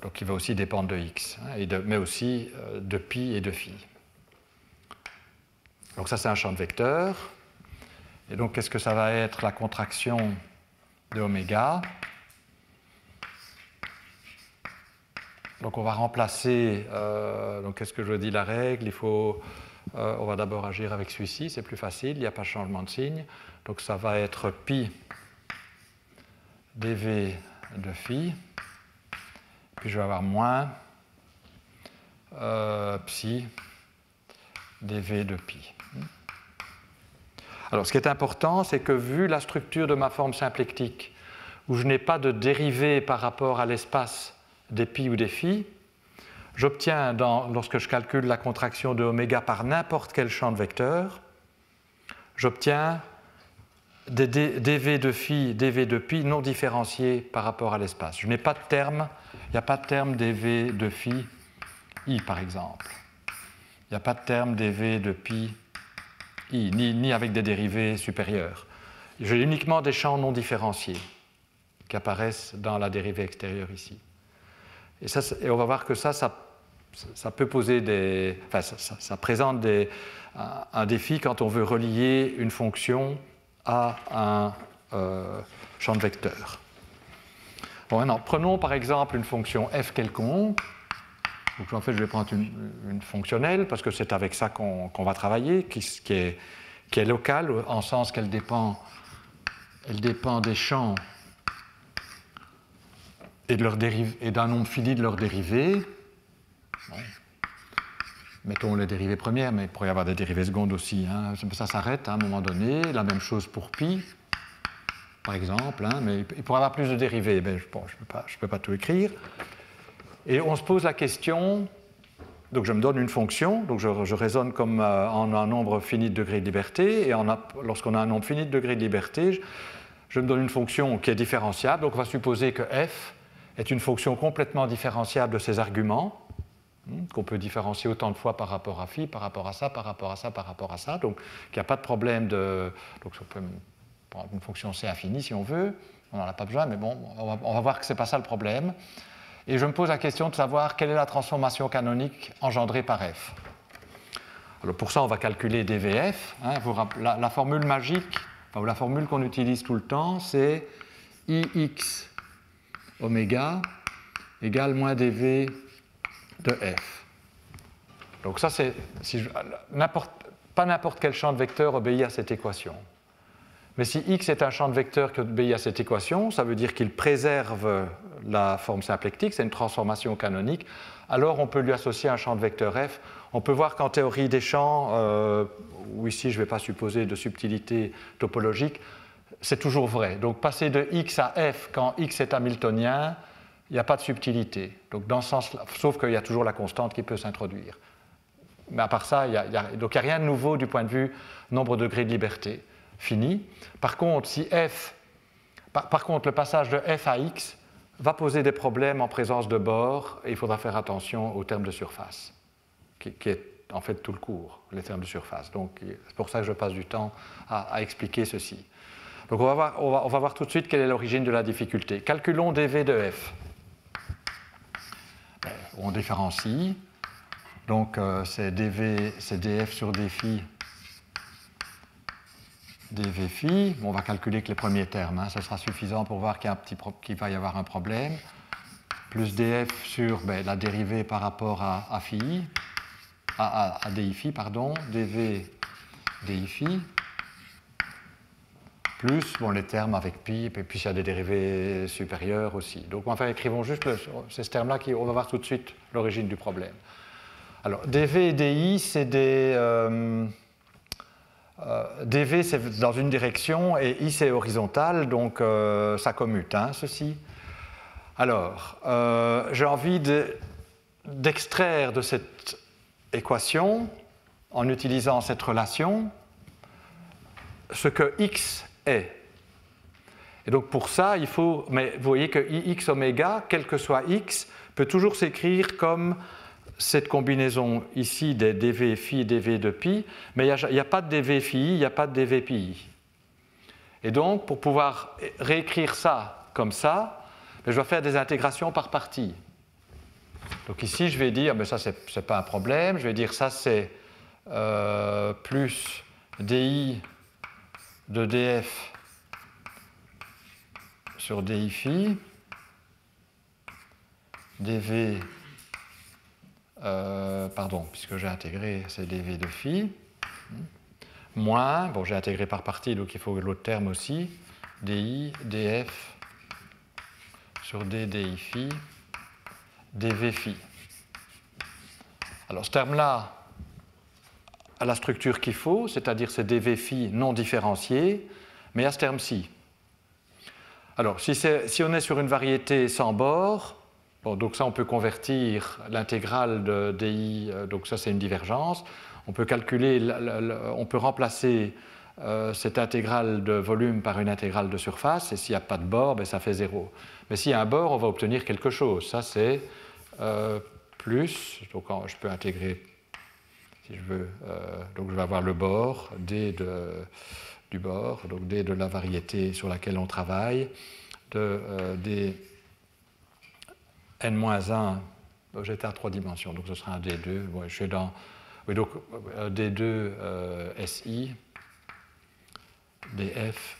Donc il va aussi dépendre de x, hein, mais aussi de pi et de phi. Donc ça, c'est un champ de vecteurs. Et donc, qu'est-ce que ça va être la contraction de oméga? Donc on va remplacer, donc qu'est-ce que je dis la règle? On va d'abord agir avec celui-ci, c'est plus facile, il n'y a pas de changement de signe. Donc ça va être pi dv de phi, puis je vais avoir moins psi dv de pi. Alors ce qui est important, c'est que vu la structure de ma forme symplectique, où je n'ai pas de dérivée par rapport à l'espace des pi ou des phi, j'obtiens, lorsque je calcule la contraction de oméga par n'importe quel champ de vecteurs, j'obtiens des dv de phi, dv de pi non différenciés par rapport à l'espace. Je n'ai pas de terme, il n'y a pas de terme dv de phi i par exemple. Il n'y a pas de terme dv de pi i, ni avec des dérivés supérieurs. J'ai uniquement des champs non différenciés qui apparaissent dans la dérivée extérieure ici. Et on va voir que ça peut poser ça présente un défi quand on veut relier une fonction à un champ de vecteurs. Bon, maintenant, prenons par exemple une fonction f quelconque. Donc, en fait, je vais prendre une fonctionnelle parce que c'est avec ça qu'on va travailler, qui est locale, en sens qu'elle dépend des champs et d'un nombre fini de leurs dérivés. Bon. Mettons les dérivées premières, mais il pourrait y avoir des dérivées secondes aussi. Hein. Ça s'arrête à un moment donné. La même chose pour pi, par exemple. Hein, mais il pourrait y avoir plus de dérivés. Mais bon, je ne peux pas tout écrire. Et on se pose la question, donc je me donne une fonction, donc je raisonne comme en un nombre fini de degrés de liberté, et lorsqu'on a un nombre fini de degrés de liberté, je me donne une fonction qui est différenciable, donc on va supposer que f est une fonction complètement différenciable de ses arguments, qu'on peut différencier autant de fois par rapport à phi, par rapport à ça, par rapport à ça, par rapport à ça, donc il n'y a pas de problème de... Donc on peut prendre une fonction c infinie si on veut, on n'en a pas besoin, mais bon, on va voir que ce n'est pas ça le problème. Et je me pose la question de savoir quelle est la transformation canonique engendrée par f. Alors pour ça, on va calculer dvf. Hein, la formule magique, ou la formule qu'on utilise tout le temps, c'est ix oméga égale moins dv de f. Donc ça, c'est pas n'importe quel champ de vecteurs obéit à cette équation. Mais si x est un champ de vecteurs qui obéit à cette équation, ça veut dire qu'il préserve la forme symplectique, c'est une transformation canonique, alors on peut lui associer un champ de vecteurs f. On peut voir qu'en théorie des champs, où ici je ne vais pas supposer de subtilité topologique, c'est toujours vrai. Donc passer de x à f quand x est hamiltonien, il n'y a pas de subtilité. Donc dans ce sens-là, sauf qu'il y a toujours la constante qui peut s'introduire. Mais à part ça, il n'y a rien de nouveau du point de vue nombre de degrés de liberté fini. Par contre, le passage de f à x va poser des problèmes en présence de bords et il faudra faire attention aux termes de surface, qui est en fait tout le cours, les termes de surface. Donc c'est pour ça que je passe du temps à expliquer ceci. Donc on va voir tout de suite quelle est l'origine de la difficulté. Calculons dv de f. On différencie. Donc c'est df sur d phi dv phi. Bon, on va calculer que les premiers termes, hein, ça sera suffisant pour voir qu'il va y avoir un problème. Plus df sur la dérivée par rapport à phi, à di phi, pardon, dv di phi, plus les termes avec pi, et puis il y a des dérivés supérieurs aussi. Donc enfin, écrivons juste ces termes-là, on va voir tout de suite l'origine du problème. Alors, dv et di, c'est des... dv, c'est dans une direction, et i, c'est horizontal, donc ça commute, hein, ceci. Alors, j'ai envie d'extraire de cette équation, en utilisant cette relation, ce que x est. Et donc pour ça, il faut... Mais vous voyez que ix oméga, quel que soit x, peut toujours s'écrire comme cette combinaison ici des dv phi et dv de pi, mais il n'y a pas de dv phi, il n'y a pas de dv pi. Et donc, pour pouvoir réécrire ça comme ça, je dois faire des intégrations par partie. Donc ici, je vais dire, mais ça, ce n'est pas un problème, je vais dire ça, c'est plus di de df sur di phi, dv, puisque j'ai intégré, c'est dv de phi, moins, bon, j'ai intégré par partie, donc il faut l'autre terme aussi, di df sur d di phi, dv phi. Alors ce terme-là a la structure qu'il faut, c'est-à-dire c'est dv phi non différencié, mais à ce terme-ci. Alors si on est sur une variété sans bord, bon, donc ça on peut convertir l'intégrale de di, donc ça c'est une divergence, on peut calculer, on peut remplacer cette intégrale de volume par une intégrale de surface, et s'il n'y a pas de bord, ça fait 0. Mais s'il y a un bord, on va obtenir quelque chose. Ça, c'est plus, donc je peux intégrer, si je veux, donc je vais avoir le bord, d du bord, donc d de la variété sur laquelle on travaille, de d n-1, j'étais à 3 dimensions, donc ce sera un d2, ouais, je suis dans, oui, donc d2 si, df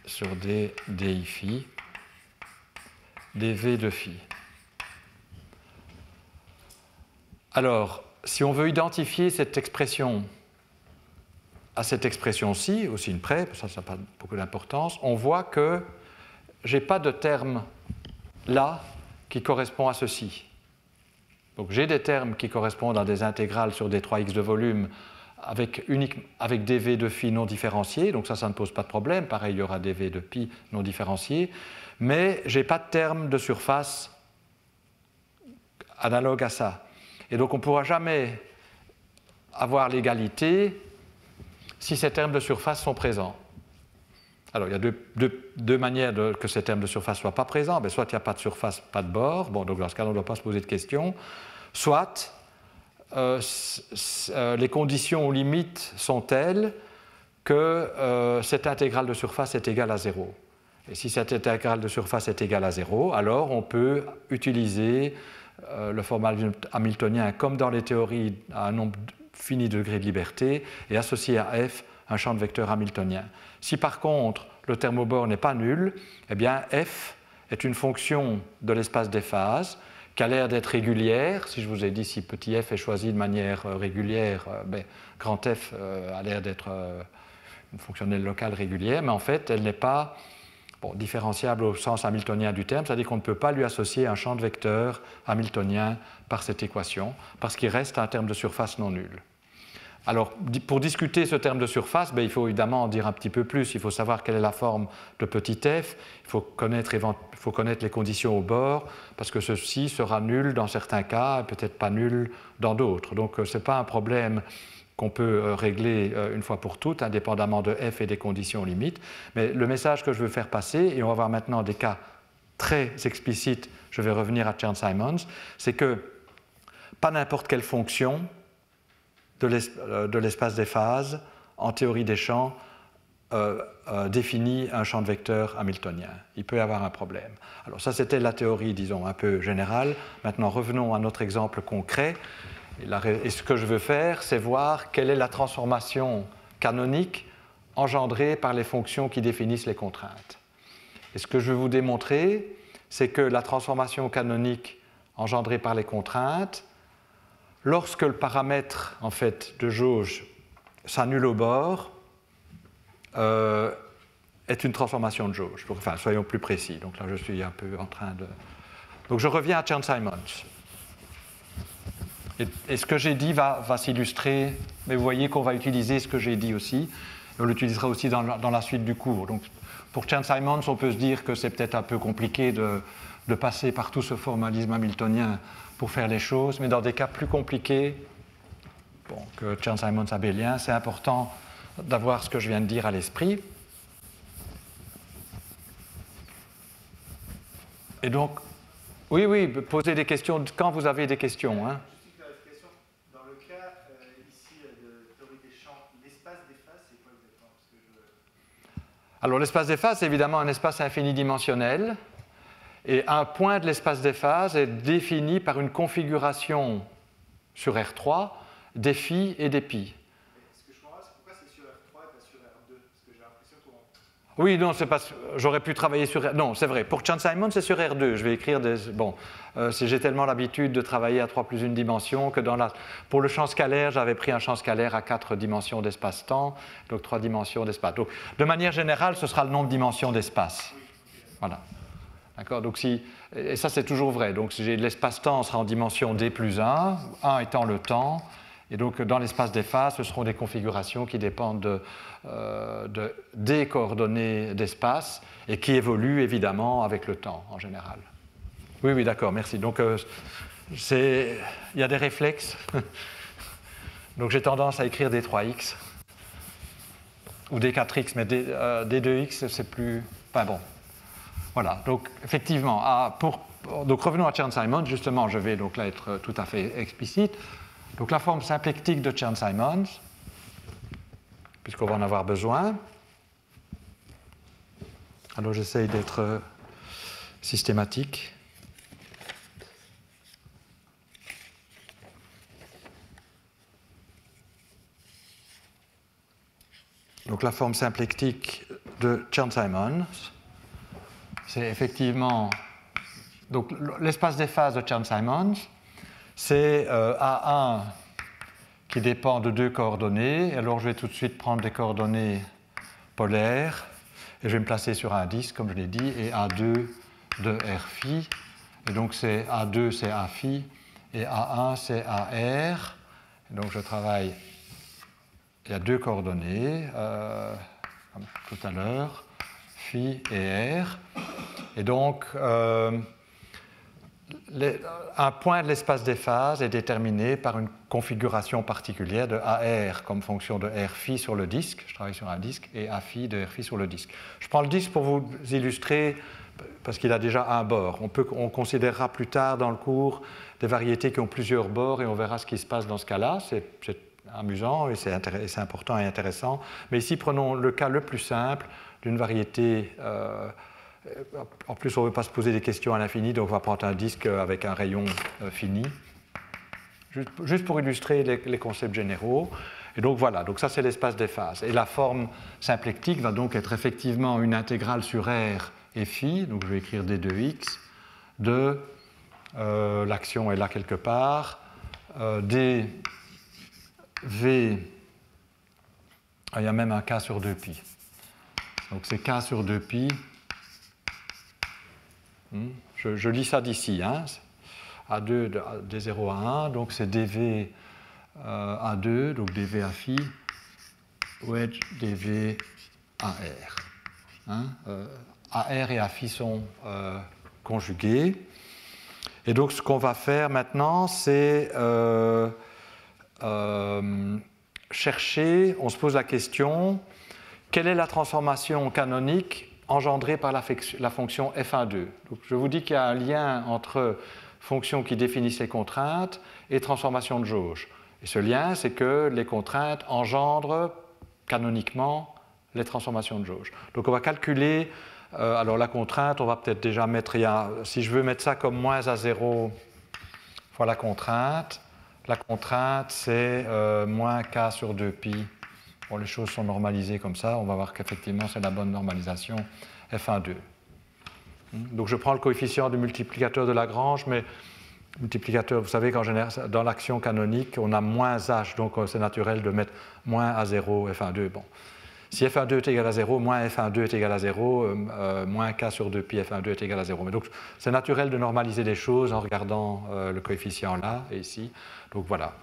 sur d di phi, dv de phi. Alors, si on veut identifier cette expression à cette expression-ci, au signe près, ça n'a pas beaucoup d'importance, on voit que je n'ai pas de terme là qui correspond à ceci. Donc j'ai des termes qui correspondent à des intégrales sur des 3x de volume avec dv de phi non différencié, donc ça ne pose pas de problème, pareil il y aura dv de pi non différencié, mais je n'ai pas de terme de surface analogue à ça. Et donc on ne pourra jamais avoir l'égalité si ces termes de surface sont présents. Alors, il y a deux manières que ces termes de surface ne soient pas présents. Soit il n'y a pas de surface, pas de bord. Bon, donc dans ce cas, on ne doit pas se poser de questions. Soit les conditions aux limites sont telles que cette intégrale de surface est égale à 0. Et si cette intégrale de surface est égale à 0, alors on peut utiliser le format hamiltonien comme dans les théories à un nombre fini de degrés de liberté et associer à f un champ de vecteurs hamiltonien. Si par contre le terme au bord n'est pas nul, eh bien f est une fonction de l'espace des phases qui a l'air d'être régulière. Si je vous ai dit si petit f est choisi de manière régulière, grand f a l'air d'être une fonctionnelle locale régulière, mais en fait elle n'est pas différenciable au sens hamiltonien du terme, c'est-à-dire qu'on ne peut pas lui associer un champ de vecteurs hamiltonien par cette équation, parce qu'il reste un terme de surface non nul. Alors, pour discuter ce terme de surface, il faut évidemment en dire un petit peu plus. Il faut savoir quelle est la forme de petit f, il faut connaître les conditions au bord, parce que ceci sera nul dans certains cas, et peut-être pas nul dans d'autres. Donc, ce n'est pas un problème qu'on peut régler une fois pour toutes, indépendamment de f et des conditions limites. Mais le message que je veux faire passer, et on va voir maintenant des cas très explicites, je vais revenir à Chern-Simons, c'est que pas n'importe quelle fonction de l'espace des phases, en théorie des champs, définit un champ de vecteurs hamiltonien. Il peut y avoir un problème. Alors ça, c'était la théorie, disons, un peu générale. Maintenant, revenons à notre exemple concret. Et ce que je veux faire, c'est voir quelle est la transformation canonique engendrée par les fonctions qui définissent les contraintes. Et ce que je veux vous démontrer, c'est que la transformation canonique engendrée par les contraintes, lorsque le paramètre en fait, de jauge s'annule au bord, est une transformation de jauge. Enfin, soyons plus précis. Donc là, je suis un peu en train de... Donc je reviens à Chern-Simons. Et ce que j'ai dit va s'illustrer, mais vous voyez qu'on va utiliser ce que j'ai dit aussi. On l'utilisera aussi dans la suite du cours. Donc, pour Chern-Simons, on peut se dire que c'est peut-être un peu compliqué de passer par tout ce formalisme hamiltonien pour faire les choses, mais dans des cas plus compliqués, que Chern-Simons abélien, c'est important d'avoir ce que je viens de dire à l'esprit. Et donc, oui, posez des questions quand vous avez des questions. Hein. Dans le cas ici de théorie des champs, l'espace des phases, c'est quoi exactement? Alors l'espace des phases, c'est évidemment un espace infinidimensionnel. Et un point de l'espace des phases est défini par une configuration sur R3 des phi et des pi. Ce que je comprends, c'est pourquoi c'est sur R3 et pas sur R2? Parce que j'ai l'impression qu'on... Oui, non, c'est pas. J'aurais pu travailler sur R. Non, c'est vrai. Pour Chern-Simons, c'est sur R2. Je vais écrire des. Bon, j'ai tellement l'habitude de travailler à 3 plus 1 dimension que pour le champ scalaire, j'avais pris un champ scalaire à 4 dimensions d'espace-temps, donc 3 dimensions d'espace. Donc, de manière générale, ce sera le nombre de dimensions d'espace. Voilà. D'accord. Donc et ça, c'est toujours vrai. Donc, si j'ai l'espace-temps sera en dimension d plus 1, 1 étant le temps. Et donc, dans l'espace des phases, ce seront des configurations qui dépendent des coordonnées d'espace et qui évoluent évidemment avec le temps en général. Oui, d'accord, merci. Donc, il y a des réflexes. Donc, j'ai tendance à écrire des 3x ou des 4x, mais des 2x, c'est plus. Enfin bon. Voilà. Donc, effectivement, donc revenons à Chern-Simons. Justement, je vais donc là être tout à fait explicite. Donc la forme symplectique de Chern-Simons, puisqu'on va en avoir besoin. Alors j'essaye d'être systématique. Donc la forme symplectique de Chern-Simons, c'est effectivement donc l'espace des phases de Chern-Simons, c'est A1 qui dépend de deux coordonnées. Alors je vais tout de suite prendre des coordonnées polaires et je vais me placer sur un disque, comme je l'ai dit, et A2 de R phi. Et donc c'est A2 c'est A phi et A1 c'est AR. Et donc je travaille, il y a deux coordonnées, comme tout à l'heure, phi et R. Et donc un point de l'espace des phases est déterminé par une configuration particulière de AR comme fonction de R phi sur le disque, je travaille sur un disque, et A phi de R phi sur le disque. Je prends le disque pour vous illustrer, parce qu'il a déjà un bord. On considérera plus tard dans le cours des variétés qui ont plusieurs bords et on verra ce qui se passe dans ce cas-là. C'est amusant et c'est important et intéressant. Mais ici, prenons le cas le plus simple d'une variété. En plus, on ne veut pas se poser des questions à l'infini, donc on va prendre un disque avec un rayon fini, juste pour illustrer les concepts généraux. Et donc voilà, donc ça c'est l'espace des phases. Et la forme symplectique va donc être effectivement une intégrale sur R et phi, donc je vais écrire d de x, de, l'action est là quelque part, dv, il y a même un k sur 2pi. Donc c'est k sur 2pi. Je lis ça d'ici, hein. A2 D0 à 1, donc c'est dv A2, donc dv à phi, wedge dv à R. Hein, AR et A phi sont conjugués. Et donc ce qu'on va faire maintenant, c'est chercher, on se pose la question, quelle est la transformation canonique engendrée par la fonction f1,2. Donc, je vous dis qu'il y a un lien entre fonctions qui définissent les contraintes et transformation de jauge. Et ce lien, c'est que les contraintes engendrent canoniquement les transformations de jauge. Donc on va calculer, alors la contrainte, on va peut-être déjà mettre, si je veux mettre ça comme moins A0 fois la contrainte c'est moins k sur 2pi. Bon, les choses sont normalisées comme ça, on va voir qu'effectivement c'est la bonne normalisation f1,2. Donc je prends le coefficient du multiplicateur de Lagrange, mais multiplicateur, vous savez qu'en général, dans l'action canonique, on a moins h, donc c'est naturel de mettre moins A0 f1,2. Bon. Si f1,2 est égal à 0, moins f1,2 est égal à 0, moins k sur 2pi f1,2 est égal à 0. Mais donc c'est naturel de normaliser les choses en regardant le coefficient là et ici. Donc voilà.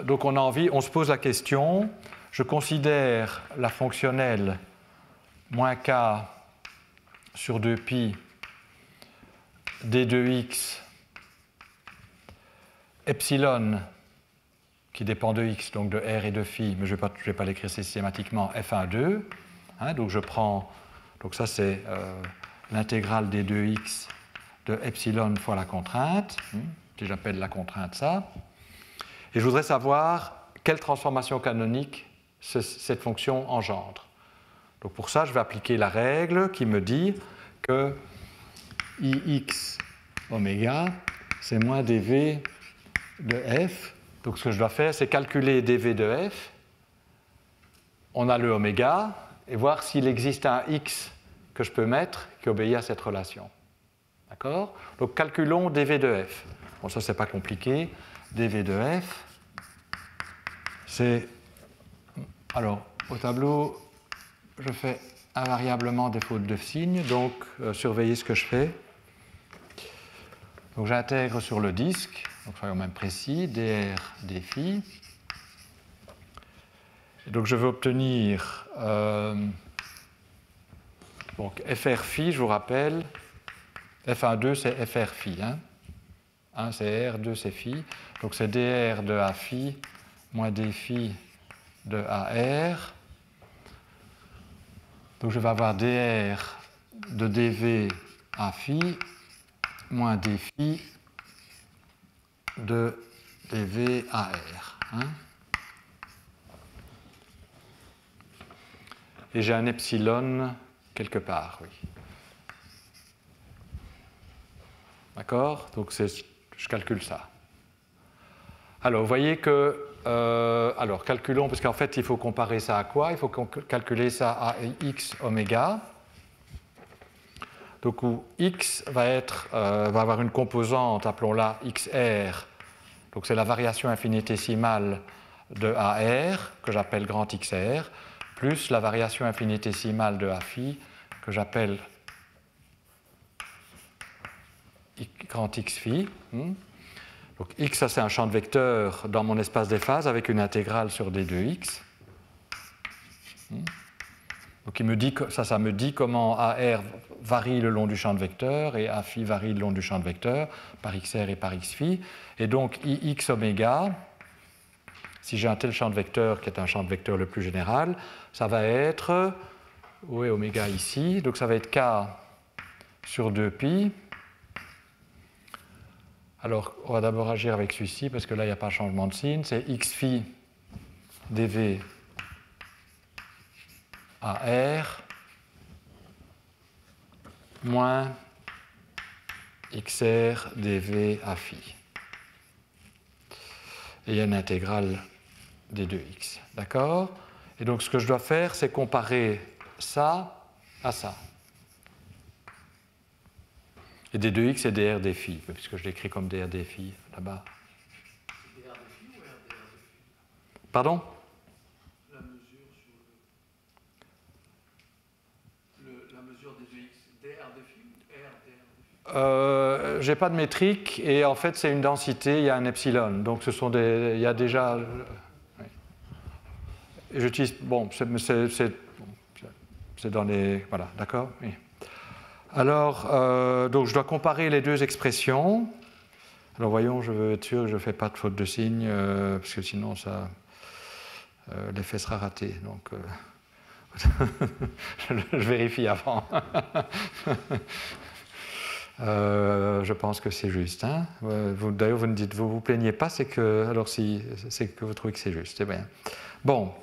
Donc on se pose la question, je considère la fonctionnelle moins k sur 2pi d2x epsilon qui dépend de x, donc de r et de phi, mais je ne vais pas l'écrire systématiquement, f1,2. Hein, donc je prends, donc ça c'est l'intégrale des 2x de epsilon fois la contrainte, que j'appelle la contrainte ça. Et je voudrais savoir quelle transformation canonique cette fonction engendre. Donc pour ça, je vais appliquer la règle qui me dit que ix oméga, c'est moins dv de f. Donc ce que je dois faire, c'est calculer dv de f. On a le oméga, et voir s'il existe un x que je peux mettre qui obéit à cette relation. D'accord ? Donc calculons dv de f. Bon, ça, c'est pas compliqué. dv de f, c'est... Alors, au tableau, je fais invariablement des fautes de signes, donc surveillez ce que je fais. Donc j'intègre sur le disque, donc soyons même précis, dr dφ. Donc je veux obtenir donc fr phi, je vous rappelle, f1,2 c'est fr phi, 1 c'est r, 2 c'est phi, donc c'est dr de a phi moins dφ de ar. Donc je vais avoir dr de dv a phi moins dφ de dv ar. Et j'ai un epsilon quelque part, oui. D'accord ? Donc je calcule ça. Alors, vous voyez que... alors, calculons, parce qu'en fait, il faut comparer ça à quoi ? Il faut calculer ça à x oméga. donc où x va avoir une composante, appelons-la xr, donc c'est la variation infinitésimale de AR, que j'appelle grand XR, plus la variation infinitésimale de A phi, que j'appelle grand X phi. Donc X, ça c'est un champ de vecteurs dans mon espace des phases avec une intégrale sur D2X. Donc ça me dit comment AR varie le long du champ de vecteurs et A phi varie le long du champ de vecteurs par XR et par X phi. Et donc IX oméga, si j'ai un tel champ de vecteurs qui est un champ de vecteurs le plus général, ça va être, où est oméga ici, donc ça va être K sur 2pi. Alors on va d'abord agir avec celui-ci parce que là il n'y a pas de changement de signe, c'est X phi dV AR moins XR dV A phi. Et il y a une intégrale des 2x. D'accord? Et donc ce que je dois faire, c'est comparer ça à ça. Et des 2x et des r des phi, puisque je l'écris comme des r des phi là-bas. Des r des phi ou r des r des phi? Pardon? La mesure sur la mesure des 2x, dr de phi ou r dr de phi? J'ai pas de métrique et en fait c'est une densité, il y a un epsilon. Donc il y a déjà. Oui. Et j'utilise. Bon, c'est dans les. Voilà, d'accord? Oui. Alors, donc je dois comparer les deux expressions. Alors voyons, je veux être sûr que je ne fais pas de faute de signe, parce que sinon l'effet sera raté. Donc, je vérifie avant. Je pense que c'est juste. Hein. D'ailleurs, vous ne vous plaignez pas, c'est que vous trouvez que c'est juste. C'est bien. Bon.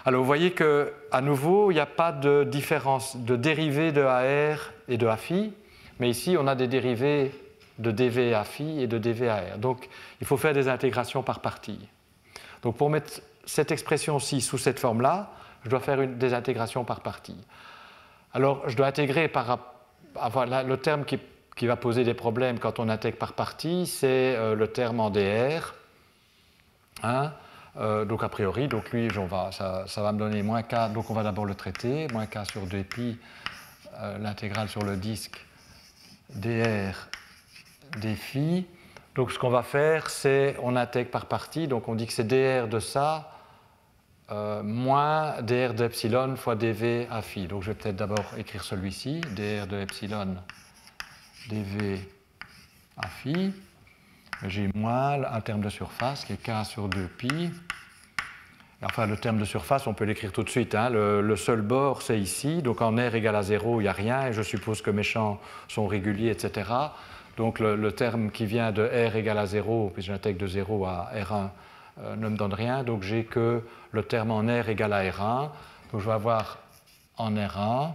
Alors vous voyez qu'à nouveau, il n'y a pas de différence de dérivée de AR et de A phi, mais ici on a des dérivées de dV A phi et de dV AR. Donc il faut faire des intégrations par partie. Donc pour mettre cette expression-ci sous cette forme-là, je dois faire des intégrations par partie. Alors je dois intégrer le terme qui va poser des problèmes quand on intègre par partie, c'est le terme en dr. Hein. Donc a priori, donc lui, ça va me donner moins k, donc on va d'abord le traiter, moins k sur 2pi, l'intégrale sur le disque dr d phi. Donc ce qu'on va faire, c'est on intègre par partie, donc on dit que c'est dr de ça moins dr de epsilon fois dv à phi. Donc je vais peut-être d'abord écrire celui-ci, dr de epsilon dv à phi. J'ai moins un terme de surface qui est k sur 2pi. Enfin, le terme de surface, on peut l'écrire tout de suite. Hein. Le seul bord, c'est ici. Donc en r égale à 0, il n'y a rien. Et je suppose que mes champs sont réguliers, etc. Donc le terme qui vient de r égale à 0, puisque j'intègre de 0 à r1, ne me donne rien. Donc j'ai que le terme en r égale à r1. Donc je vais avoir en r1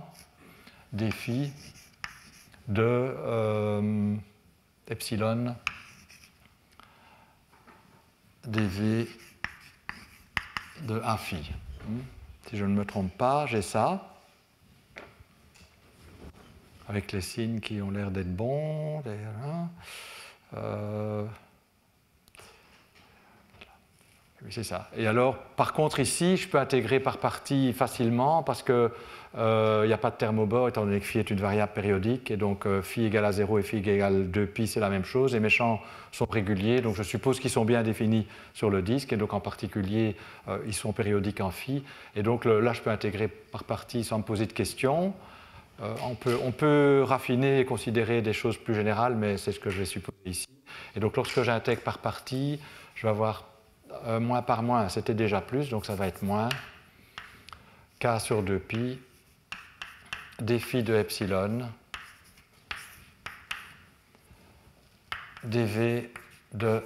des phi de epsilon dv de A phi. Si je ne me trompe pas, j'ai ça, avec les signes qui ont l'air d'être bons. Oui, c'est ça. Et alors, par contre, ici, je peux intégrer par partie facilement parce qu'il n'y a pas de terme au bord, étant donné que phi est une variable périodique, et donc phi égale à 0 et phi égale 2pi, c'est la même chose, et mes champs sont réguliers, donc je suppose qu'ils sont bien définis sur le disque, et donc en particulier, ils sont périodiques en phi, et donc là, je peux intégrer par partie sans me poser de questions. On peut raffiner et considérer des choses plus générales, mais c'est ce que je vais supposer ici. Et donc, lorsque j'intègre par partie, je vais avoir moins par moins, c'était déjà plus, donc ça va être moins k sur 2pi d phi de epsilon dv de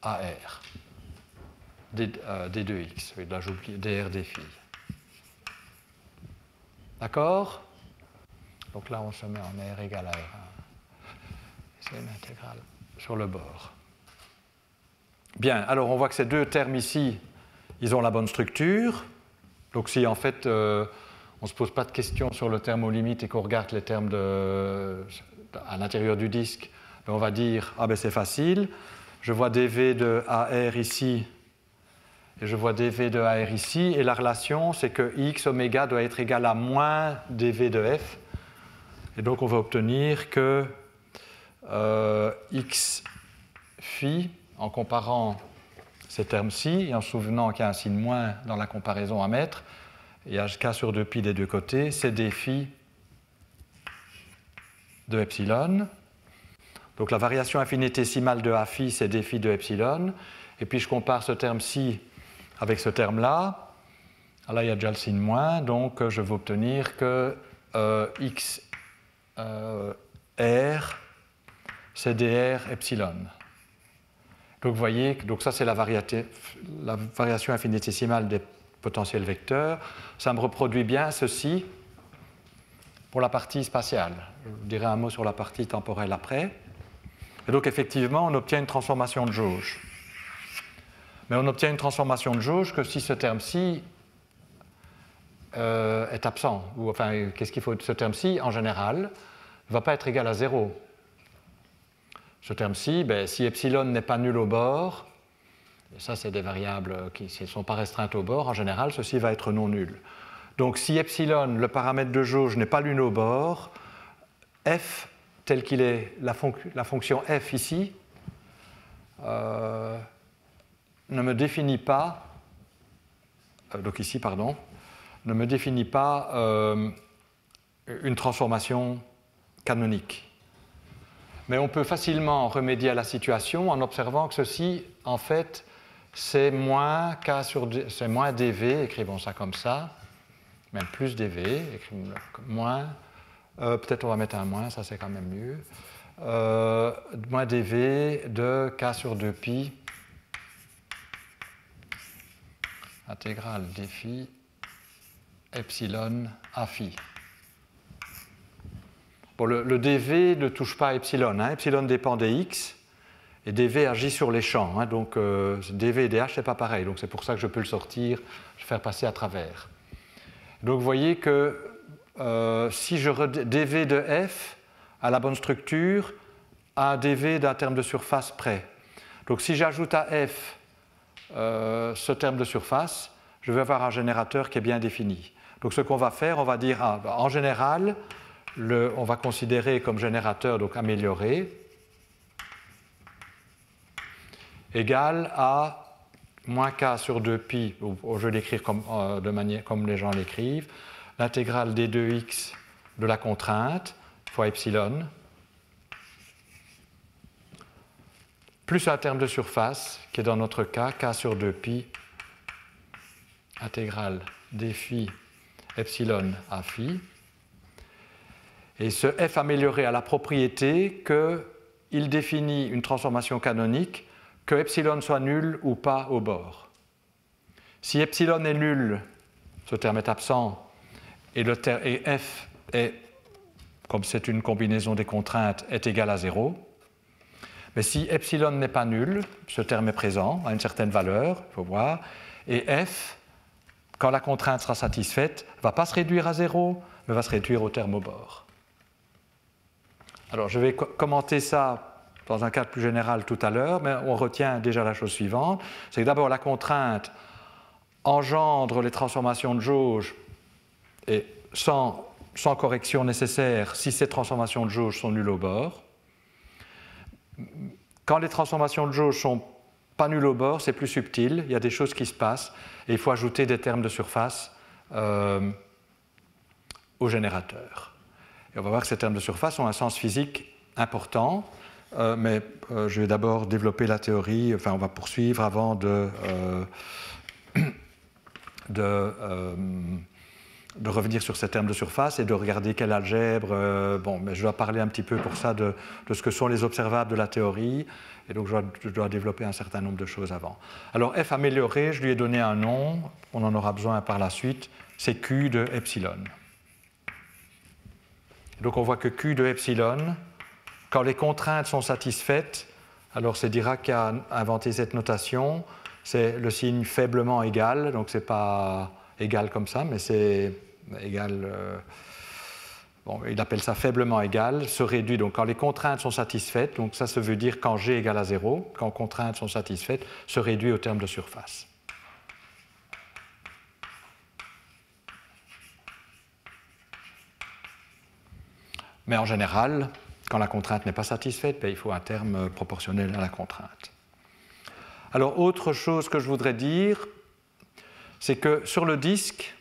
AR d2x, oui, là j'oublie dr d phi. D'accord? Donc là on se met en r égale à r1. C'est une intégrale sur le bord. Bien, alors on voit que ces deux termes ici, ils ont la bonne structure. Donc si en fait on ne se pose pas de questions sur le terme aux limites et qu'on regarde les termes à l'intérieur du disque, ben on va dire ah ben c'est facile, je vois dV de AR ici et je vois dV de AR ici, et la relation c'est que x oméga doit être égal à moins dV de F, et donc on va obtenir que x phi, en comparant ces termes-ci et en se souvenant qu'il y a un signe moins dans la comparaison à mettre, il y a k sur 2pi des deux côtés, c'est d phi de epsilon. Donc la variation infinitésimale de a phi, c'est d phi de epsilon. Et puis je compare ce terme-ci avec ce terme-là. Là, il y a déjà le signe moins, donc je vais obtenir que x r, c'est dr epsilon. Donc vous voyez, donc ça c'est la variation infinitésimale des potentiels vecteurs. Ça me reproduit bien ceci pour la partie spatiale. Je vous dirai un mot sur la partie temporelle après. Et donc effectivement, on obtient une transformation de jauge. Mais on obtient une transformation de jauge que si ce terme-ci est absent. Ou enfin, qu'est-ce qu'il faut? Ce terme-ci, en général, ne va pas être égal à 0. Ce terme-ci, ben, si epsilon n'est pas nul au bord, et ça c'est des variables qui ne sont pas restreintes au bord, en général, ceci va être non nul. Donc si epsilon, le paramètre de jauge, n'est pas nul au bord, f, tel qu'il est, la fonction f ici, ne me définit pas, donc ici, pardon, ne me définit pas une transformation canonique. Mais on peut facilement remédier à la situation en observant que ceci, en fait, c'est moins k sur c'est moins dv, écrivons ça comme ça, même plus dv, écrivons moins, peut-être on va mettre un moins, ça c'est quand même mieux, moins dv de k sur 2pi intégrale d phi epsilon a phi. Bon, le dv ne touche pas à epsilon, hein. Epsilon dépend des x, et dv agit sur les champs, hein. Donc dv et dh, c'est pas pareil, donc c'est pour ça que je peux le sortir, je vais faire passer à travers. Donc vous voyez que si je dv de f à la bonne structure, a un dv d'un terme de surface près. Donc si j'ajoute à f ce terme de surface, je vais avoir un générateur qui est bien défini. Donc ce qu'on va faire, on va dire, en général, on va considérer comme générateur, donc amélioré, égal à moins k sur 2pi, ou je vais l'écrire de manière comme les gens l'écrivent, l'intégrale des 2x de la contrainte fois epsilon, plus un terme de surface, qui est dans notre cas k sur 2pi, intégrale d phi epsilon a phi. Et ce f amélioré a la propriété qu'il définit une transformation canonique, que epsilon soit nul ou pas au bord. Si epsilon est nul, ce terme est absent, et f, est, comme c'est une combinaison des contraintes, est égal à 0. Mais si epsilon n'est pas nul, ce terme est présent à une certaine valeur, il faut voir, et f, quand la contrainte sera satisfaite, ne va pas se réduire à 0, mais va se réduire au terme au bord. Alors, je vais commenter ça dans un cadre plus général tout à l'heure, mais on retient déjà la chose suivante, c'est que d'abord la contrainte engendre les transformations de jauge et sans correction nécessaire si ces transformations de jauge sont nulles au bord. Quand les transformations de jauge ne sont pas nulles au bord, c'est plus subtil, il y a des choses qui se passent et il faut ajouter des termes de surface au générateur. Et on va voir que ces termes de surface ont un sens physique important, mais je vais d'abord développer la théorie, enfin on va poursuivre avant de revenir sur ces termes de surface et de regarder quelle algèbre. Bon, mais je dois parler un petit peu pour ça de ce que sont les observables de la théorie, et donc je dois développer un certain nombre de choses avant. Alors f amélioré, je lui ai donné un nom, on en aura besoin par la suite, c'est q de epsilon. Donc on voit que q de epsilon, quand les contraintes sont satisfaites, alors c'est Dirac qui a inventé cette notation, c'est le signe faiblement égal, donc ce n'est pas égal comme ça, mais c'est égale, bon, il appelle ça faiblement égal, se réduit donc quand les contraintes sont satisfaites, donc ça veut dire quand G égale à 0, quand contraintes sont satisfaites, se réduit au terme de surface. Mais en général, quand la contrainte n'est pas satisfaite, il faut un terme proportionnel à la contrainte. Alors, autre chose que je voudrais dire, c'est que sur le disque,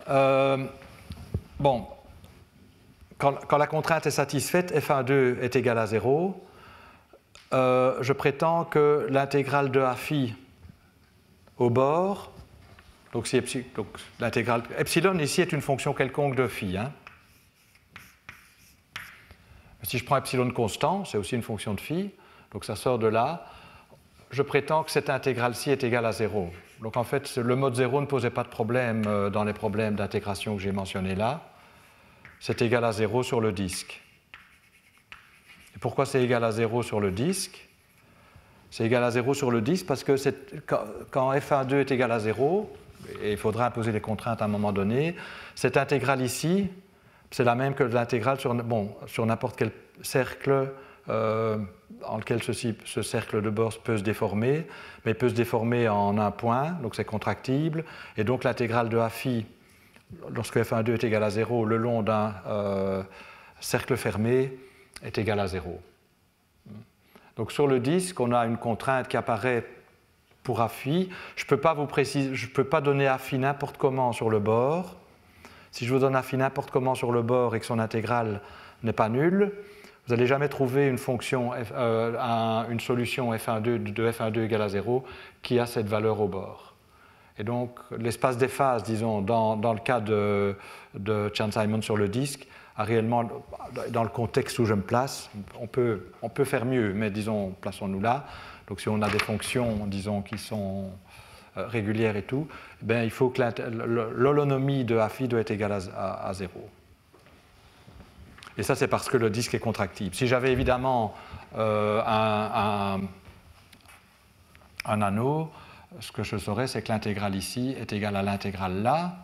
bon, quand la contrainte est satisfaite, f1,2 est égal à 0, je prétends que l'intégrale de a phi au bord, donc l'intégrale epsilon ici est une fonction quelconque de phi. Hein. Si je prends epsilon constant, c'est aussi une fonction de phi, donc ça sort de là. Je prétends que cette intégrale-ci est égale à 0. Donc en fait, le mode 0 ne posait pas de problème dans les problèmes d'intégration que j'ai mentionnés là. C'est égal à 0 sur le disque. Et pourquoi c'est égal à 0 sur le disque? C'est égal à 0 sur le disque parce que quand f1,2 est égal à 0, et il faudra imposer des contraintes à un moment donné, cette intégrale ici, c'est la même que l'intégrale sur n'importe quel cercle en lequel ce cercle de bord peut se déformer, mais peut se déformer en un point, donc c'est contractible, et donc l'intégrale de a phi, lorsque f1,2 est égal à 0, le long d'un cercle fermé, est égal à 0. Donc sur le disque, on a une contrainte qui apparaît pour a phi. Je ne peux pas donner a phi n'importe comment sur le bord. Si je vous donne a phi n'importe comment sur le bord et que son intégrale n'est pas nulle, vous n'allez jamais trouver une fonction, une solution f1,2 de f1,2 égale à 0 qui a cette valeur au bord. Et donc l'espace des phases, disons, dans le cas de Chern-Simons sur le disque, a réellement, dans le contexte où je me place, on peut faire mieux, mais disons, plaçons-nous là. Donc si on a des fonctions, disons, qui sont régulières et tout, ben, il faut que l'holonomie de a phi doit être égale à 0. Et ça, c'est parce que le disque est contractible. Si j'avais évidemment un anneau, ce que je saurais, c'est que l'intégrale ici est égale à l'intégrale là,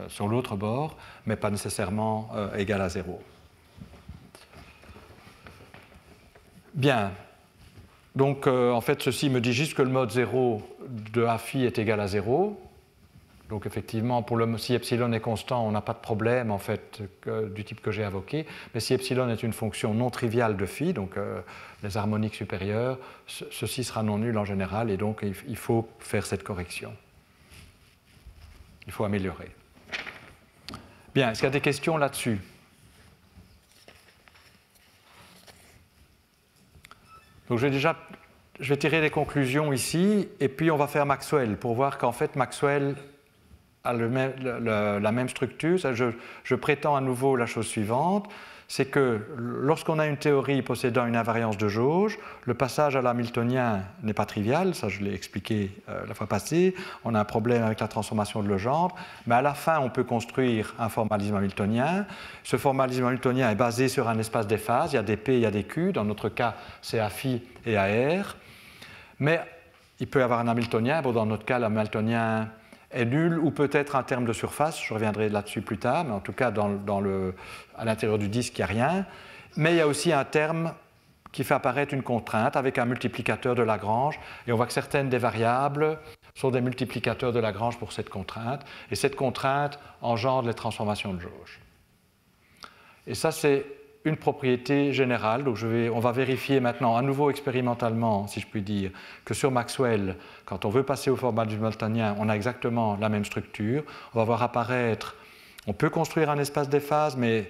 sur l'autre bord, mais pas nécessairement égale à 0. Bien. Donc, en fait, ceci me dit juste que le mode 0 de a phi est égal à 0. Donc, effectivement, si epsilon est constant, on n'a pas de problème, en fait, du type que j'ai invoqué. Mais si epsilon est une fonction non triviale de phi, donc les harmoniques supérieures, ceci sera non nul en général, et donc il faut faire cette correction. Il faut améliorer. Bien, est-ce qu'il y a des questions là-dessus? Donc, je vais tirer les conclusions ici, et puis on va faire Maxwell, pour voir qu'en fait, Maxwell a la même structure. Je prétends à nouveau la chose suivante, c'est que lorsqu'on a une théorie possédant une invariance de jauge, le passage à l'hamiltonien n'est pas trivial, ça je l'ai expliqué la fois passée, on a un problème avec la transformation de Legendre, mais à la fin on peut construire un formalisme hamiltonien. Ce formalisme hamiltonien est basé sur un espace des phases, il y a des P, il y a des Q, dans notre cas c'est à phi et à R, mais il peut y avoir un hamiltonien, bon, dans notre cas l'hamiltonien est nul ou peut-être un terme de surface, je reviendrai là-dessus plus tard, mais en tout cas à l'intérieur du disque il n'y a rien, mais il y a aussi un terme qui fait apparaître une contrainte avec un multiplicateur de Lagrange, et on voit que certaines des variables sont des multiplicateurs de Lagrange pour cette contrainte, et cette contrainte engendre les transformations de jauge. Et ça c'est une propriété générale, donc on va vérifier maintenant à nouveau expérimentalement, si je puis dire, que sur Maxwell, quand on veut passer au formalisme hamiltonien, on a exactement la même structure. On va voir apparaître, on peut construire un espace des phases, mais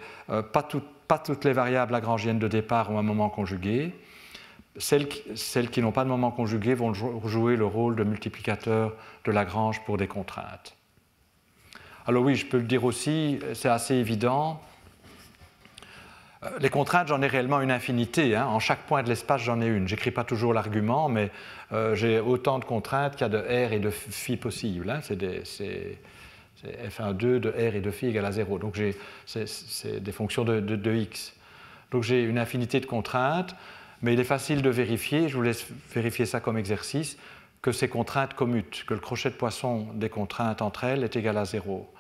pas toutes les variables lagrangiennes de départ ont un moment conjugué. Celles qui n'ont pas de moment conjugué vont jouer le rôle de multiplicateur de Lagrange pour des contraintes. Alors oui, je peux le dire aussi, c'est assez évident. Les contraintes, j'en ai réellement une infinité. Hein. En chaque point de l'espace, j'en ai une. Je n'écris pas toujours l'argument, mais j'ai autant de contraintes qu'il y a de R et de phi possibles. Hein. C'est f1,2 de R et de phi égale à 0. Donc c'est des fonctions de x. Donc j'ai une infinité de contraintes, mais il est facile de vérifier, je vous laisse vérifier ça comme exercice, que ces contraintes commutent, que le crochet de poisson des contraintes entre elles est égal à 0.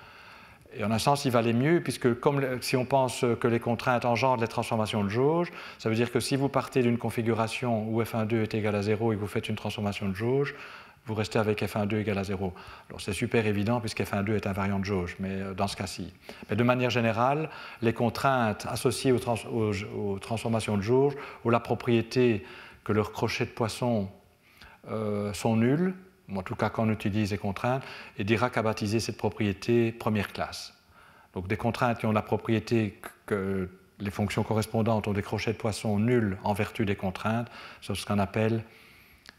Et en un sens, il valait mieux, puisque si on pense que les contraintes engendrent les transformations de jauge, ça veut dire que si vous partez d'une configuration où f1,2 est égal à 0 et que vous faites une transformation de jauge, vous restez avec f1,2 égal à 0. Alors c'est super évident, puisque f1,2 est invariant de jauge, mais dans ce cas-ci. Mais de manière générale, les contraintes associées aux transformations de jauge ont la propriété que leurs crochets de poisson sont nuls, en tout cas quand on utilise les contraintes, et Dirac a baptisé cette propriété première classe. Donc des contraintes qui ont la propriété que les fonctions correspondantes ont des crochets de poisson nuls en vertu des contraintes, c'est ce qu'on appelle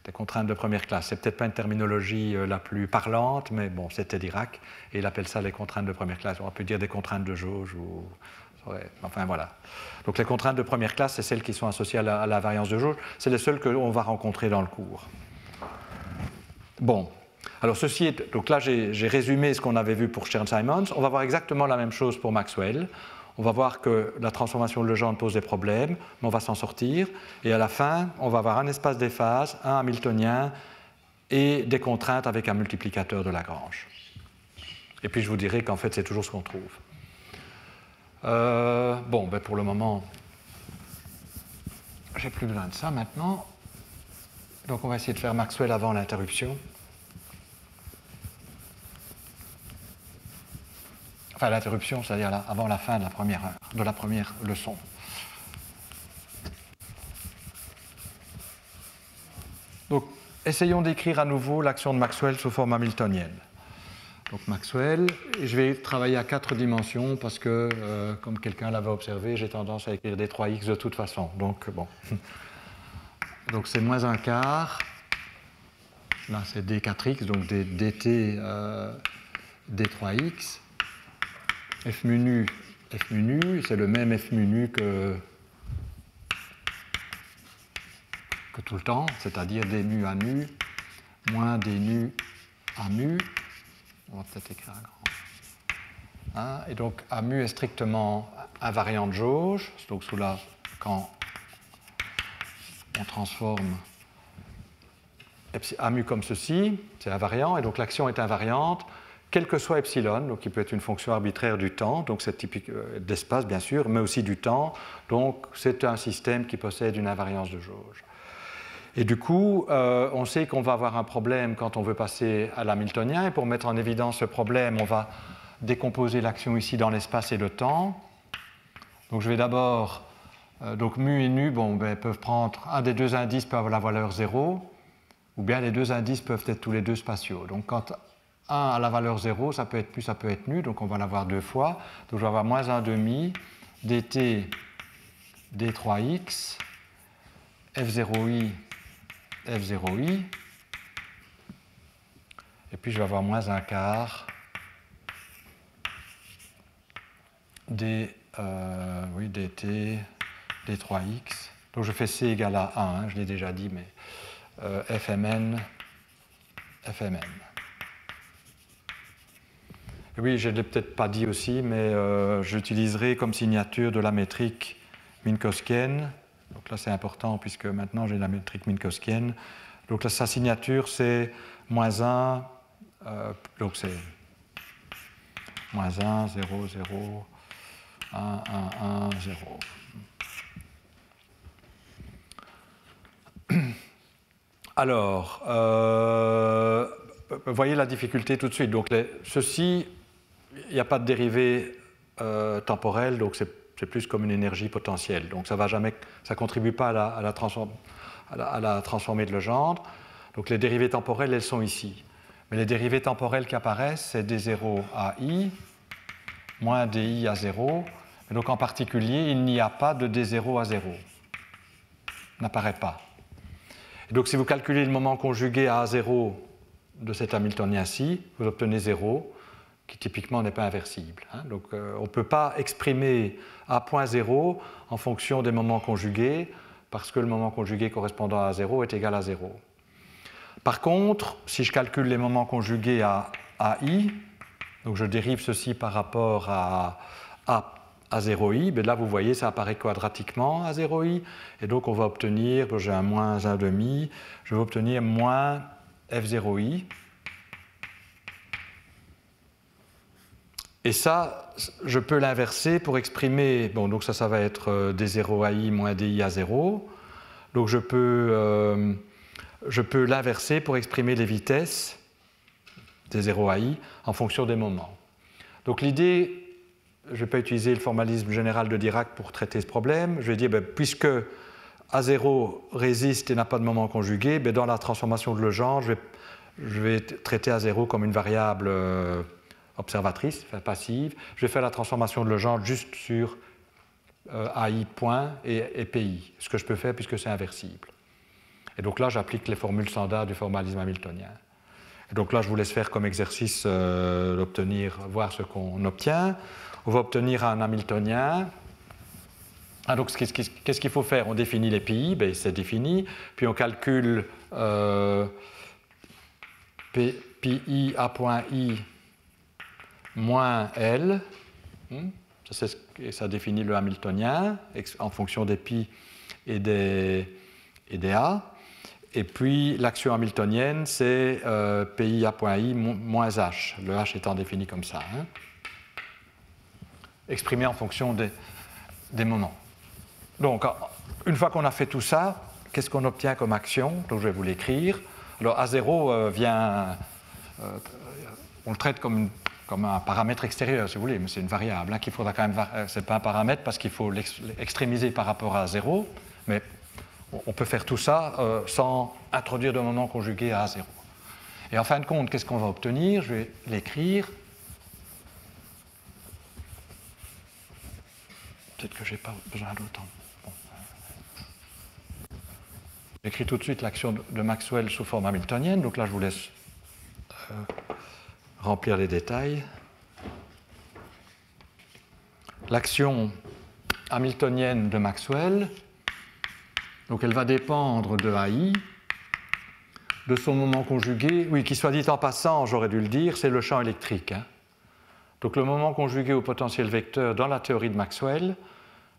des contraintes de première classe. C'est peut-être pas une terminologie la plus parlante, mais bon, c'était Dirac, et il appelle ça les contraintes de première classe. On peut dire des contraintes de jauge, ou... enfin voilà. Donc les contraintes de première classe, c'est celles qui sont associées à la variance de jauge, c'est les seules qu'on va rencontrer dans le cours. Bon, alors donc là j'ai résumé ce qu'on avait vu pour Chern-Simons. On va voir exactement la même chose pour Maxwell. On va voir que la transformation de Legendre pose des problèmes, mais on va s'en sortir. Et à la fin, on va avoir un espace des phases, un hamiltonien et des contraintes avec un multiplicateur de Lagrange. Et puis je vous dirai qu'en fait c'est toujours ce qu'on trouve. Bon, ben pour le moment, j'ai plus besoin de ça maintenant. Donc on va essayer de faire Maxwell avant l'interruption. Enfin l'interruption, c'est-à-dire avant la fin de la première leçon. Donc essayons d'écrire à nouveau l'action de Maxwell sous forme hamiltonienne. Donc Maxwell, je vais travailler à 4 dimensions parce que, comme quelqu'un l'avait observé, j'ai tendance à écrire des 3x de toute façon. Donc bon. Donc c'est moins un quart, là c'est d4x, donc dt d3x, f mu nu, c'est le même f mu nu que tout le temps, c'est-à-dire d mu à nu moins d nu à mu, on va peut-être écrire un grand 1, et donc a mu est strictement invariant de jauge, donc quand on transforme A mu comme ceci, c'est invariant, et donc l'action est invariante, quel que soit epsilon, donc il peut être une fonction arbitraire du temps, donc c'est typique d'espace bien sûr, mais aussi du temps, donc c'est un système qui possède une invariance de jauge. Et du coup, on sait qu'on va avoir un problème quand on veut passer à l'hamiltonien, et pour mettre en évidence ce problème, on va décomposer l'action ici dans l'espace et le temps. Donc je vais d'abord... donc mu et nu peuvent prendre, un des deux indices peut avoir la valeur 0, ou bien les deux indices peuvent être tous les deux spatiaux. Donc quand 1 a la valeur 0, ça peut être plus, ça peut être nu, donc on va l'avoir deux fois. Donc je vais avoir moins 1 demi dt d3x f0i f0i, et puis je vais avoir moins un quart dt d3x, donc je fais c égale à 1, je l'ai déjà dit, mais fmn. Et oui, je ne l'ai peut-être pas dit aussi, mais j'utiliserai comme signature de la métrique minkowskienne. Donc là c'est important puisque maintenant j'ai la métrique minkowskienne. Donc là, sa signature c'est moins 1, donc c'est moins 1, 0, 0, 1, 1, 1, 0. Alors, vous voyez la difficulté tout de suite. Donc, ceci, il n'y a pas de dérivée temporelle, donc c'est plus comme une énergie potentielle. Donc, ça ne contribue pas à la transformer de Legendre. Donc, les dérivées temporelles, elles sont ici. Mais les dérivées temporelles qui apparaissent, c'est d0 à i, moins di à 0. Et donc, en particulier, il n'y a pas de d0 à 0. N'apparaît pas. Et donc, si vous calculez le moment conjugué à A0 de cet hamiltonien-ci, vous obtenez 0, qui typiquement n'est pas inversible. Donc, on ne peut pas exprimer A.0 en fonction des moments conjugués, parce que le moment conjugué correspondant à 0 est égal à 0. Par contre, si je calcule les moments conjugués à i, donc je dérive ceci par rapport à 0i, mais là vous voyez ça apparaît quadratiquement à 0i, et donc on va obtenir, j'ai un moins 1 demi, je vais obtenir moins F0i. Et ça, je peux l'inverser pour exprimer, bon, donc ça va être D0AI moins DI à 0. Donc je peux l'inverser pour exprimer les vitesses D0AI en fonction des moments. Donc l'idée, je ne vais pas utiliser le formalisme général de Dirac pour traiter ce problème, je vais dire, puisque A0 résiste et n'a pas de moment conjugué, dans la transformation de Legendre, je vais traiter A0 comme une variable observatrice, enfin passive. Je vais faire la transformation de Legendre juste sur AI point et PI, ce que je peux faire puisque c'est inversible. Et donc là, j'applique les formules standards du formalisme hamiltonien. Et donc là, je vous laisse faire comme exercice voir ce qu'on obtient. On va obtenir un hamiltonien. Donc qu'est-ce qu'il faut faire? On définit les PI, c'est défini. Puis on calcule PI A point I moins L, ça définit le hamiltonien en fonction des pi et des A. Et puis l'action hamiltonienne, c'est PI A.I moins H, le H étant défini comme ça, exprimé en fonction des moments. Donc, une fois qu'on a fait tout ça, qu'est-ce qu'on obtient comme action? Donc je vais vous l'écrire. Alors A0 vient, on le traite comme un paramètre extérieur, si vous voulez, mais c'est une variable qu'il faudra quand même. C'est pas un paramètre parce qu'il faut l'extrémiser par rapport à 0, mais on peut faire tout ça sans introduire de moment conjugué à 0. Et en fin de compte, qu'est-ce qu'on va obtenir? Je vais l'écrire. Peut-être que je n'ai pas besoin d'autant. Bon. J'écris tout de suite l'action de Maxwell sous forme hamiltonienne, donc là je vous laisse remplir les détails. L'action hamiltonienne de Maxwell, donc elle va dépendre de AI, de son moment conjugué, oui, qui soit dit en passant, j'aurais dû le dire, c'est le champ électrique. Donc le moment conjugué au potentiel vecteur dans la théorie de Maxwell,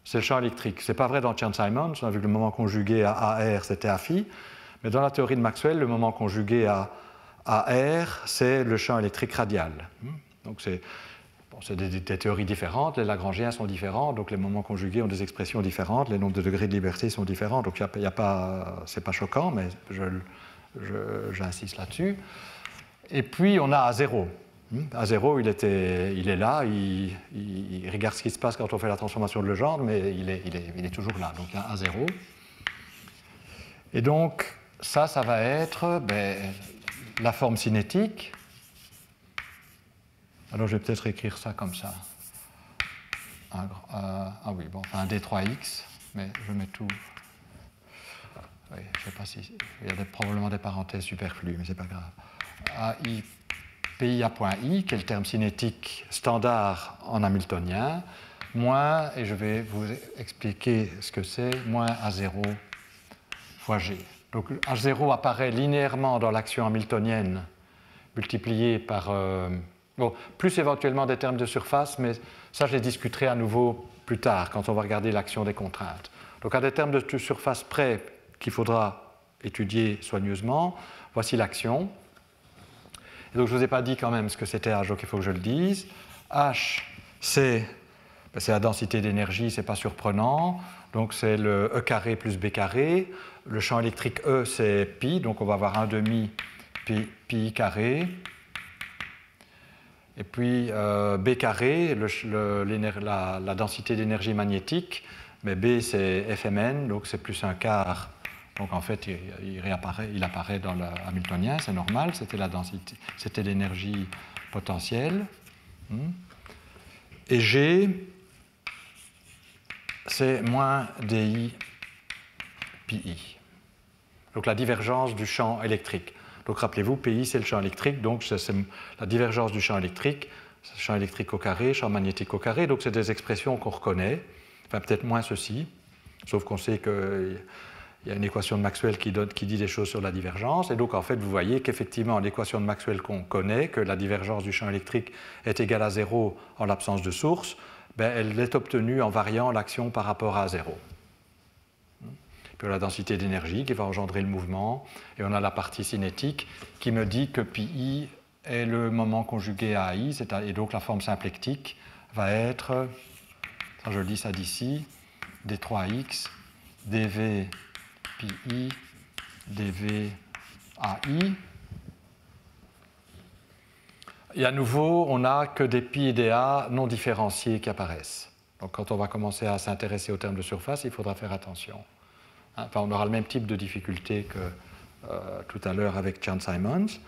c'est le champ électrique. Ce n'est pas vrai dans Chern-Simons, on a vu que le moment conjugué à AR, c'était à phi, mais dans la théorie de Maxwell, le moment conjugué à R, c'est le champ électrique radial. Donc c'est des théories différentes, les Lagrangiens sont différents, donc les moments conjugués ont des expressions différentes, les nombres de degrés de liberté sont différents, donc ce n'est pas choquant, mais j'insiste là-dessus. Et puis on a A0. A0, il est là, il regarde ce qui se passe quand on fait la transformation de Legendre, mais il est toujours là, donc il y a A0. Et donc ça va être la forme cinétique. Alors je vais peut-être écrire ça comme ça. Un D3X, mais je mets tout. Oui, je ne sais pas si. Il y a probablement des parenthèses superflues, mais ce n'est pas grave. AI, PI A.I, qui est le terme cinétique standard en hamiltonien, moins, et je vais vous expliquer ce que c'est, moins A0 fois G. Donc A0 apparaît linéairement dans l'action hamiltonienne multiplié par. Plus éventuellement des termes de surface, mais ça je les discuterai à nouveau plus tard quand on va regarder l'action des contraintes. Donc à des termes de surface près qu'il faudra étudier soigneusement, voici l'action. Et donc je ne vous ai pas dit quand même ce que c'était H, donc il faut que je le dise. H, c'est la densité d'énergie, ce n'est pas surprenant, donc c'est le E carré plus B carré. Le champ électrique E, c'est pi, donc on va avoir 1,5 pi carré. Et puis B carré, la densité d'énergie magnétique, mais B c'est Fmn, donc c'est plus un quart. Donc en fait, il apparaît dans le hamiltonien, c'est normal, c'était l'énergie potentielle. Et G, c'est moins DI pi. Donc la divergence du champ électrique. Donc rappelez-vous, PI c'est le champ électrique, donc c'est la divergence du champ électrique, champ électrique au carré, champ magnétique au carré, donc c'est des expressions qu'on reconnaît, enfin peut-être moins ceci, sauf qu'on sait qu'il y a une équation de Maxwell qui dit des choses sur la divergence, et donc en fait vous voyez qu'effectivement l'équation de Maxwell qu'on connaît, que la divergence du champ électrique est égale à 0 en l'absence de source, elle est obtenue en variant l'action par rapport à 0. Puis la densité d'énergie qui va engendrer le mouvement, et on a la partie cinétique qui me dit que pi est le moment conjugué à AI, et donc la forme symplectique va être, je dis ça d'ici, d3x, dv pi, dv AI. Et à nouveau, on n'a que des pi et des a non différenciés qui apparaissent. Donc quand on va commencer à s'intéresser aux termes de surface, il faudra faire attention. Enfin, on aura le même type de difficulté que tout à l'heure avec Chern-Simons.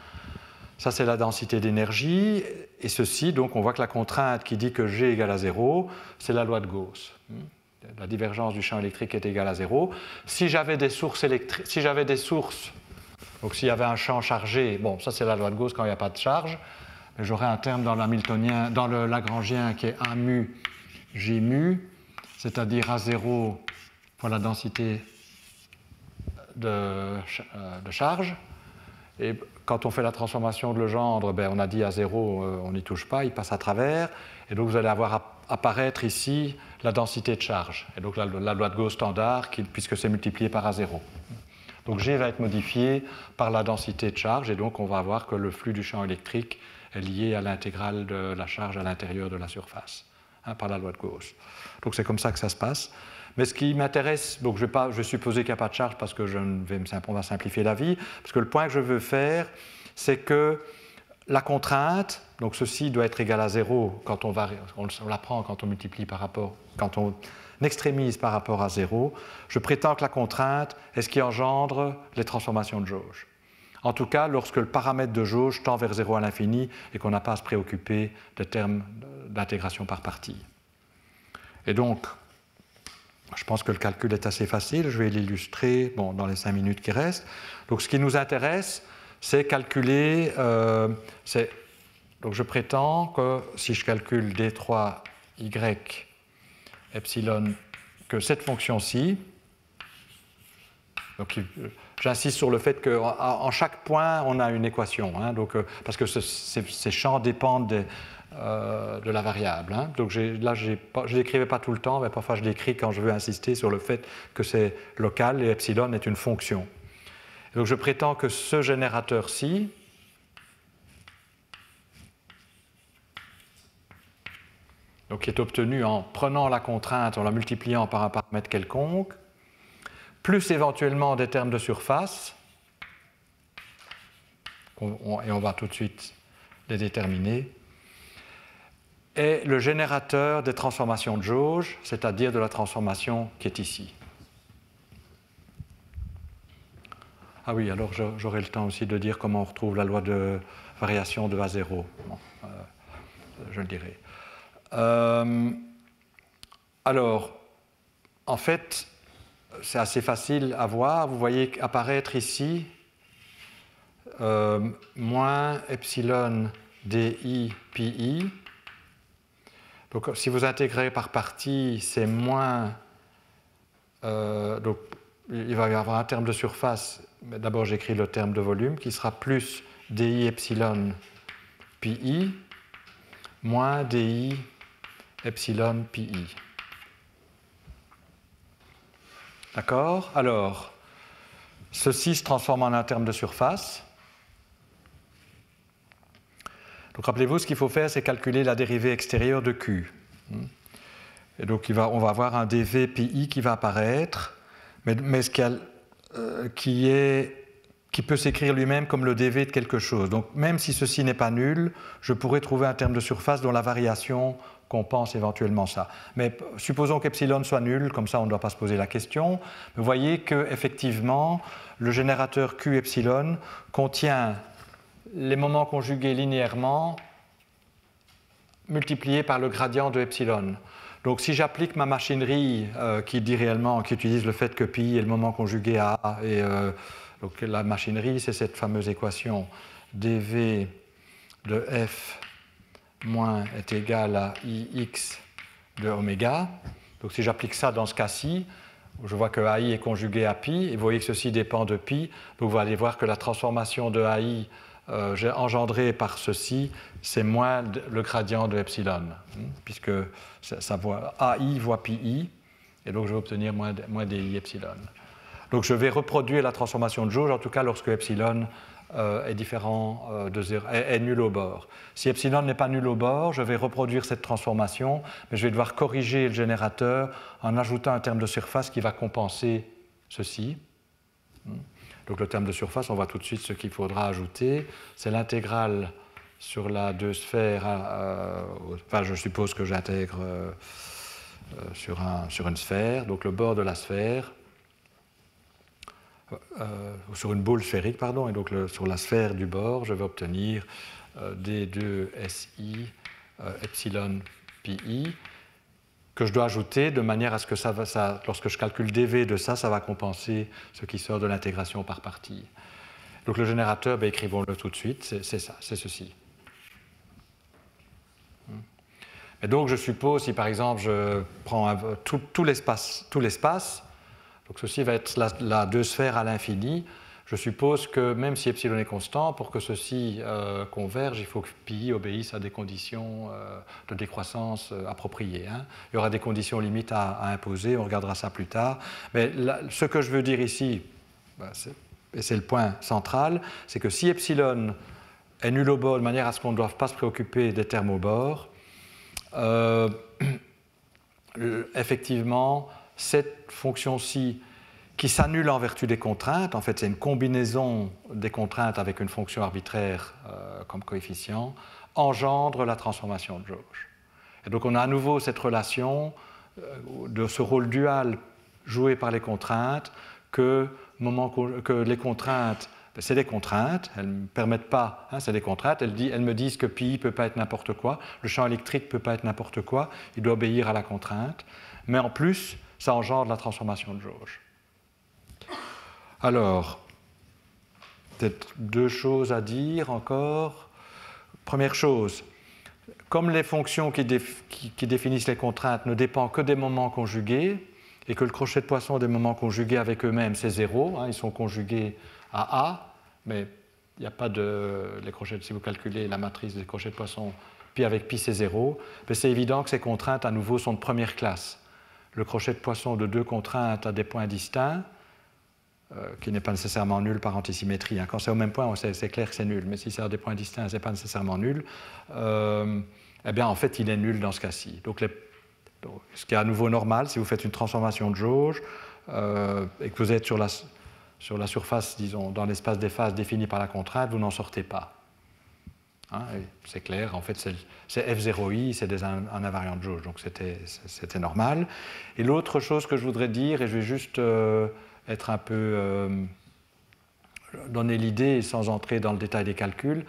Ça, c'est la densité d'énergie. Et ceci, donc, on voit que la contrainte qui dit que G égale à 0, c'est la loi de Gauss. La divergence du champ électrique est égale à 0. Si j'avais des sources donc s'il y avait un champ chargé, bon, ça c'est la loi de Gauss quand il n'y a pas de charge, mais j'aurais un terme dans l'hamiltonien, dans le lagrangien qui est 1 mu G mu, c'est-à-dire A0 fois la densité de charge. Et quand on fait la transformation de Legendre, ben, on a dit A0, on n'y touche pas, il passe à travers. Et donc vous allez avoir apparaître ici la densité de charge. Et donc la loi de Gauss standard, puisque c'est multiplié par A0. Donc G va être modifié par la densité de charge, et donc on va voir que le flux du champ électrique est lié à l'intégrale de la charge à l'intérieur de la surface, par la loi de Gauss. Donc c'est comme ça que ça se passe. Mais ce qui m'intéresse, donc je vais supposer qu'il n'y a pas de charge parce que on va simplifier la vie, parce que le point que je veux faire, c'est que la contrainte, donc ceci doit être égal à 0 quand on l'apprend quand on multiplie quand on extrémise par rapport à 0, je prétends que la contrainte est ce qui engendre les transformations de jauge. En tout cas, lorsque le paramètre de jauge tend vers 0 à l'infini et qu'on n'a pas à se préoccuper des termes d'intégration par partie. Et donc, je pense que le calcul est assez facile, je vais l'illustrer dans les 5 minutes qui restent. Donc ce qui nous intéresse, c'est calculer, donc je prétends que si je calcule d3y epsilon, que cette fonction-ci, donc j'insiste sur le fait qu'en chaque point, on a une équation, parce que ces champs dépendent de la variable. Donc là, je ne l'écrivais pas tout le temps, mais parfois je l'écris quand je veux insister sur le fait que c'est local et epsilon est une fonction. Donc je prétends que ce générateur-ci, donc qui est obtenu en prenant la contrainte, en la multipliant par un paramètre quelconque, plus éventuellement des termes de surface, et on va tout de suite les déterminer, est le générateur des transformations de jauge, c'est-à-dire de la transformation qui est ici. Ah oui, alors j'aurai le temps aussi de dire comment on retrouve la loi de variation de A0. Bon, je le dirai. Alors, en fait, c'est assez facile à voir. Vous voyez apparaître ici moins epsilon di pi. Donc, si vous intégrez par partie, c'est moins. Donc, il va y avoir un terme de surface. D'abord, j'écris le terme de volume qui sera plus di epsilon pi moins di epsilon pi. D'accord? Alors, ceci se transforme en un terme de surface. Donc, rappelez-vous, ce qu'il faut faire, c'est calculer la dérivée extérieure de Q. Et donc, on va avoir un dv pi qui va apparaître, mais qui peut s'écrire lui-même comme le dv de quelque chose. Donc, même si ceci n'est pas nul, je pourrais trouver un terme de surface dont la variation compense éventuellement ça. Mais supposons qu'epsilon soit nul, comme ça on ne doit pas se poser la question. Vous voyez qu'effectivement, le générateur Q epsilon contient les moments conjugués linéairement multipliés par le gradient de epsilon. Donc si j'applique ma machinerie qui utilise le fait que pi est le moment conjugué à A, et donc la machinerie, c'est cette fameuse équation dv de f moins est égal à ix de oméga. Donc si j'applique ça dans ce cas-ci, je vois que AI est conjugué à pi, et vous voyez que ceci dépend de pi. Donc vous allez voir que la transformation de AI engendrée par ceci, c'est moins le gradient de epsilon, puisque ça voit AI voit pi, et donc je vais obtenir moins di epsilon. Donc je vais reproduire la transformation de jauge, en tout cas lorsque epsilon est différent de 0, est nul au bord. Si epsilon n'est pas nul au bord, je vais reproduire cette transformation, mais je vais devoir corriger le générateur en ajoutant un terme de surface qui va compenser ceci. Donc le terme de surface, on voit tout de suite ce qu'il faudra ajouter. C'est l'intégrale sur la 2 sphères, enfin je suppose que j'intègre sur une sphère, donc le bord de la sphère, sur une boule sphérique, pardon, et donc sur la sphère du bord, je vais obtenir D2SI epsilon pi, que je dois ajouter de manière à ce que lorsque je calcule dV de ça, ça va compenser ce qui sort de l'intégration par partie. Donc le générateur, écrivons-le tout de suite, c'est ça, c'est ceci. Et donc je suppose, si par exemple je prends tout l'espace, donc ceci va être la 2 sphères à l'infini, je suppose que même si epsilon est constant, pour que ceci converge, il faut que pi obéisse à des conditions de décroissance appropriées. Hein. Il y aura des conditions limites à imposer, on regardera ça plus tard. Mais ce que je veux dire ici, et c'est le point central, c'est que si epsilon est nul au bord de manière à ce qu'on ne doive pas se préoccuper des termes au bord, effectivement, cette fonction-ci qui s'annule en vertu des contraintes, en fait c'est une combinaison des contraintes avec une fonction arbitraire comme coefficient, engendre la transformation de jauge. Et donc on a à nouveau cette relation de ce rôle dual joué par les contraintes, que les contraintes, c'est des contraintes, elles ne me permettent pas, hein, c'est des contraintes, elles me disent que pi ne peut pas être n'importe quoi, le champ électrique ne peut pas être n'importe quoi, il doit obéir à la contrainte, mais en plus, ça engendre la transformation de jauge. Alors, peut-être 2 choses à dire encore. Première chose, comme les fonctions qui définissent les contraintes ne dépendent que des moments conjugués, et que le crochet de Poisson des moments conjugués avec eux-mêmes, c'est 0, hein, ils sont conjugués à A, mais il n'y a pas les crochets, si vous calculez la matrice des crochets de Poisson, pi avec pi c'est 0, mais c'est évident que ces contraintes à nouveau sont de première classe. Le crochet de Poisson de 2 contraintes à des points distincts, qui n'est pas nécessairement nul par antisymétrie. Hein. Quand c'est au même point, c'est clair que c'est nul, mais si c'est à des points distincts, ce n'est pas nécessairement nul. Eh bien, en fait, il est nul dans ce cas-ci. Donc, ce qui est à nouveau normal, si vous faites une transformation de jauge et que vous êtes sur la surface, disons, dans l'espace des phases défini par la contrainte, vous n'en sortez pas. Hein, c'est clair, en fait, c'est F0i, c'est un invariant de jauge, donc c'était normal. Et l'autre chose que je voudrais dire, et je vais juste être un peu donner l'idée sans entrer dans le détail des calculs,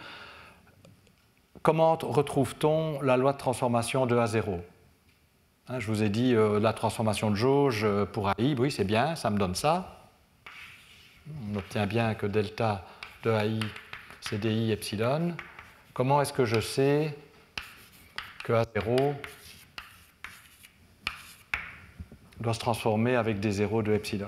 comment retrouve-t-on la loi de transformation de A0 ? Hein, je vous ai dit la transformation de jauge pour AI, oui c'est bien, ça me donne ça. On obtient bien que delta de AI c'est DI epsilon. Comment est-ce que je sais que A0 doit se transformer avec des zéros de epsilon?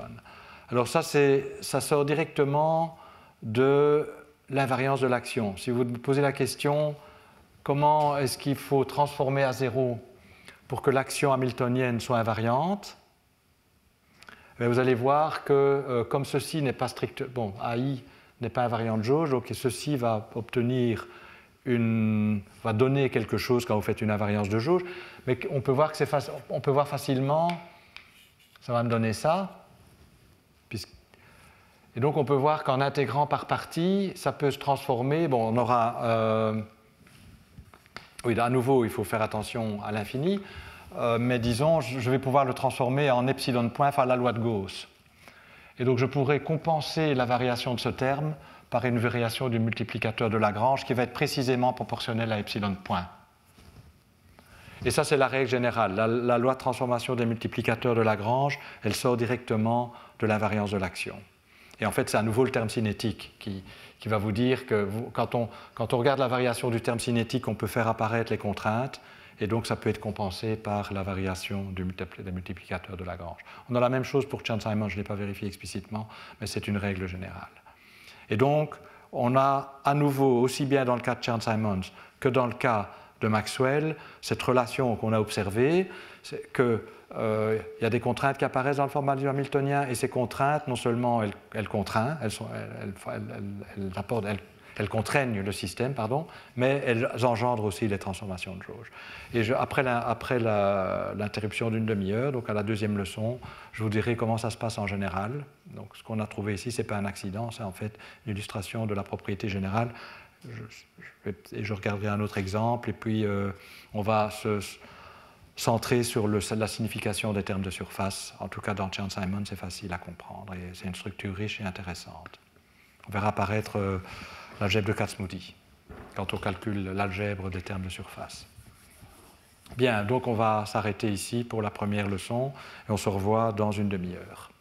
Alors ça sort directement de l'invariance de l'action. Si vous me posez la question, comment est-ce qu'il faut transformer A0 pour que l'action hamiltonienne soit invariante, vous allez voir que comme ceci n'est pas strict, bon, AI n'est pas invariant de jauge, donc ceci va va donner quelque chose quand vous faites une invariance de jauge, mais on peut voir facilement, ça va me donner ça. Et donc on peut voir qu'en intégrant par partie, ça peut se transformer. Bon, on aura. Oui, à nouveau, il faut faire attention à l'infini, mais disons, je vais pouvoir le transformer en epsilon point, enfin la loi de Gauss. Et donc je pourrais compenser la variation de ce terme par une variation du multiplicateur de Lagrange qui va être précisément proportionnelle à epsilon point. Et ça, c'est la règle générale. La loi de transformation des multiplicateurs de Lagrange, elle sort directement de l'invariance de l'action. Et en fait, c'est à nouveau le terme cinétique qui va vous dire que quand on regarde la variation du terme cinétique, on peut faire apparaître les contraintes, et donc ça peut être compensé par la variation des multiplicateurs de Lagrange. On a la même chose pour Chern-Simons, je ne l'ai pas vérifié explicitement, mais c'est une règle générale. Et donc, on a à nouveau, aussi bien dans le cas de Chern-Simons que dans le cas de Maxwell, cette relation qu'on a observée, c'est qu'il y a des contraintes qui apparaissent dans le formalisme hamiltonien, et ces contraintes, non seulement elles contraignent le système, mais elles engendrent aussi les transformations de jauge. Et après l'interruption d'une demi-heure, donc à la deuxième leçon, je vous dirai comment ça se passe en général. Donc ce qu'on a trouvé ici, ce n'est pas un accident, c'est en fait une illustration de la propriété générale. Je regarderai un autre exemple, et puis on va se centrer sur la signification des termes de surface. En tout cas, dans Chern-Simons, c'est facile à comprendre, et c'est une structure riche et intéressante. On verra apparaître l'algèbre de Kac-Moody quand on calcule l'algèbre des termes de surface. Bien, donc on va s'arrêter ici pour la première leçon, et on se revoit dans une demi-heure.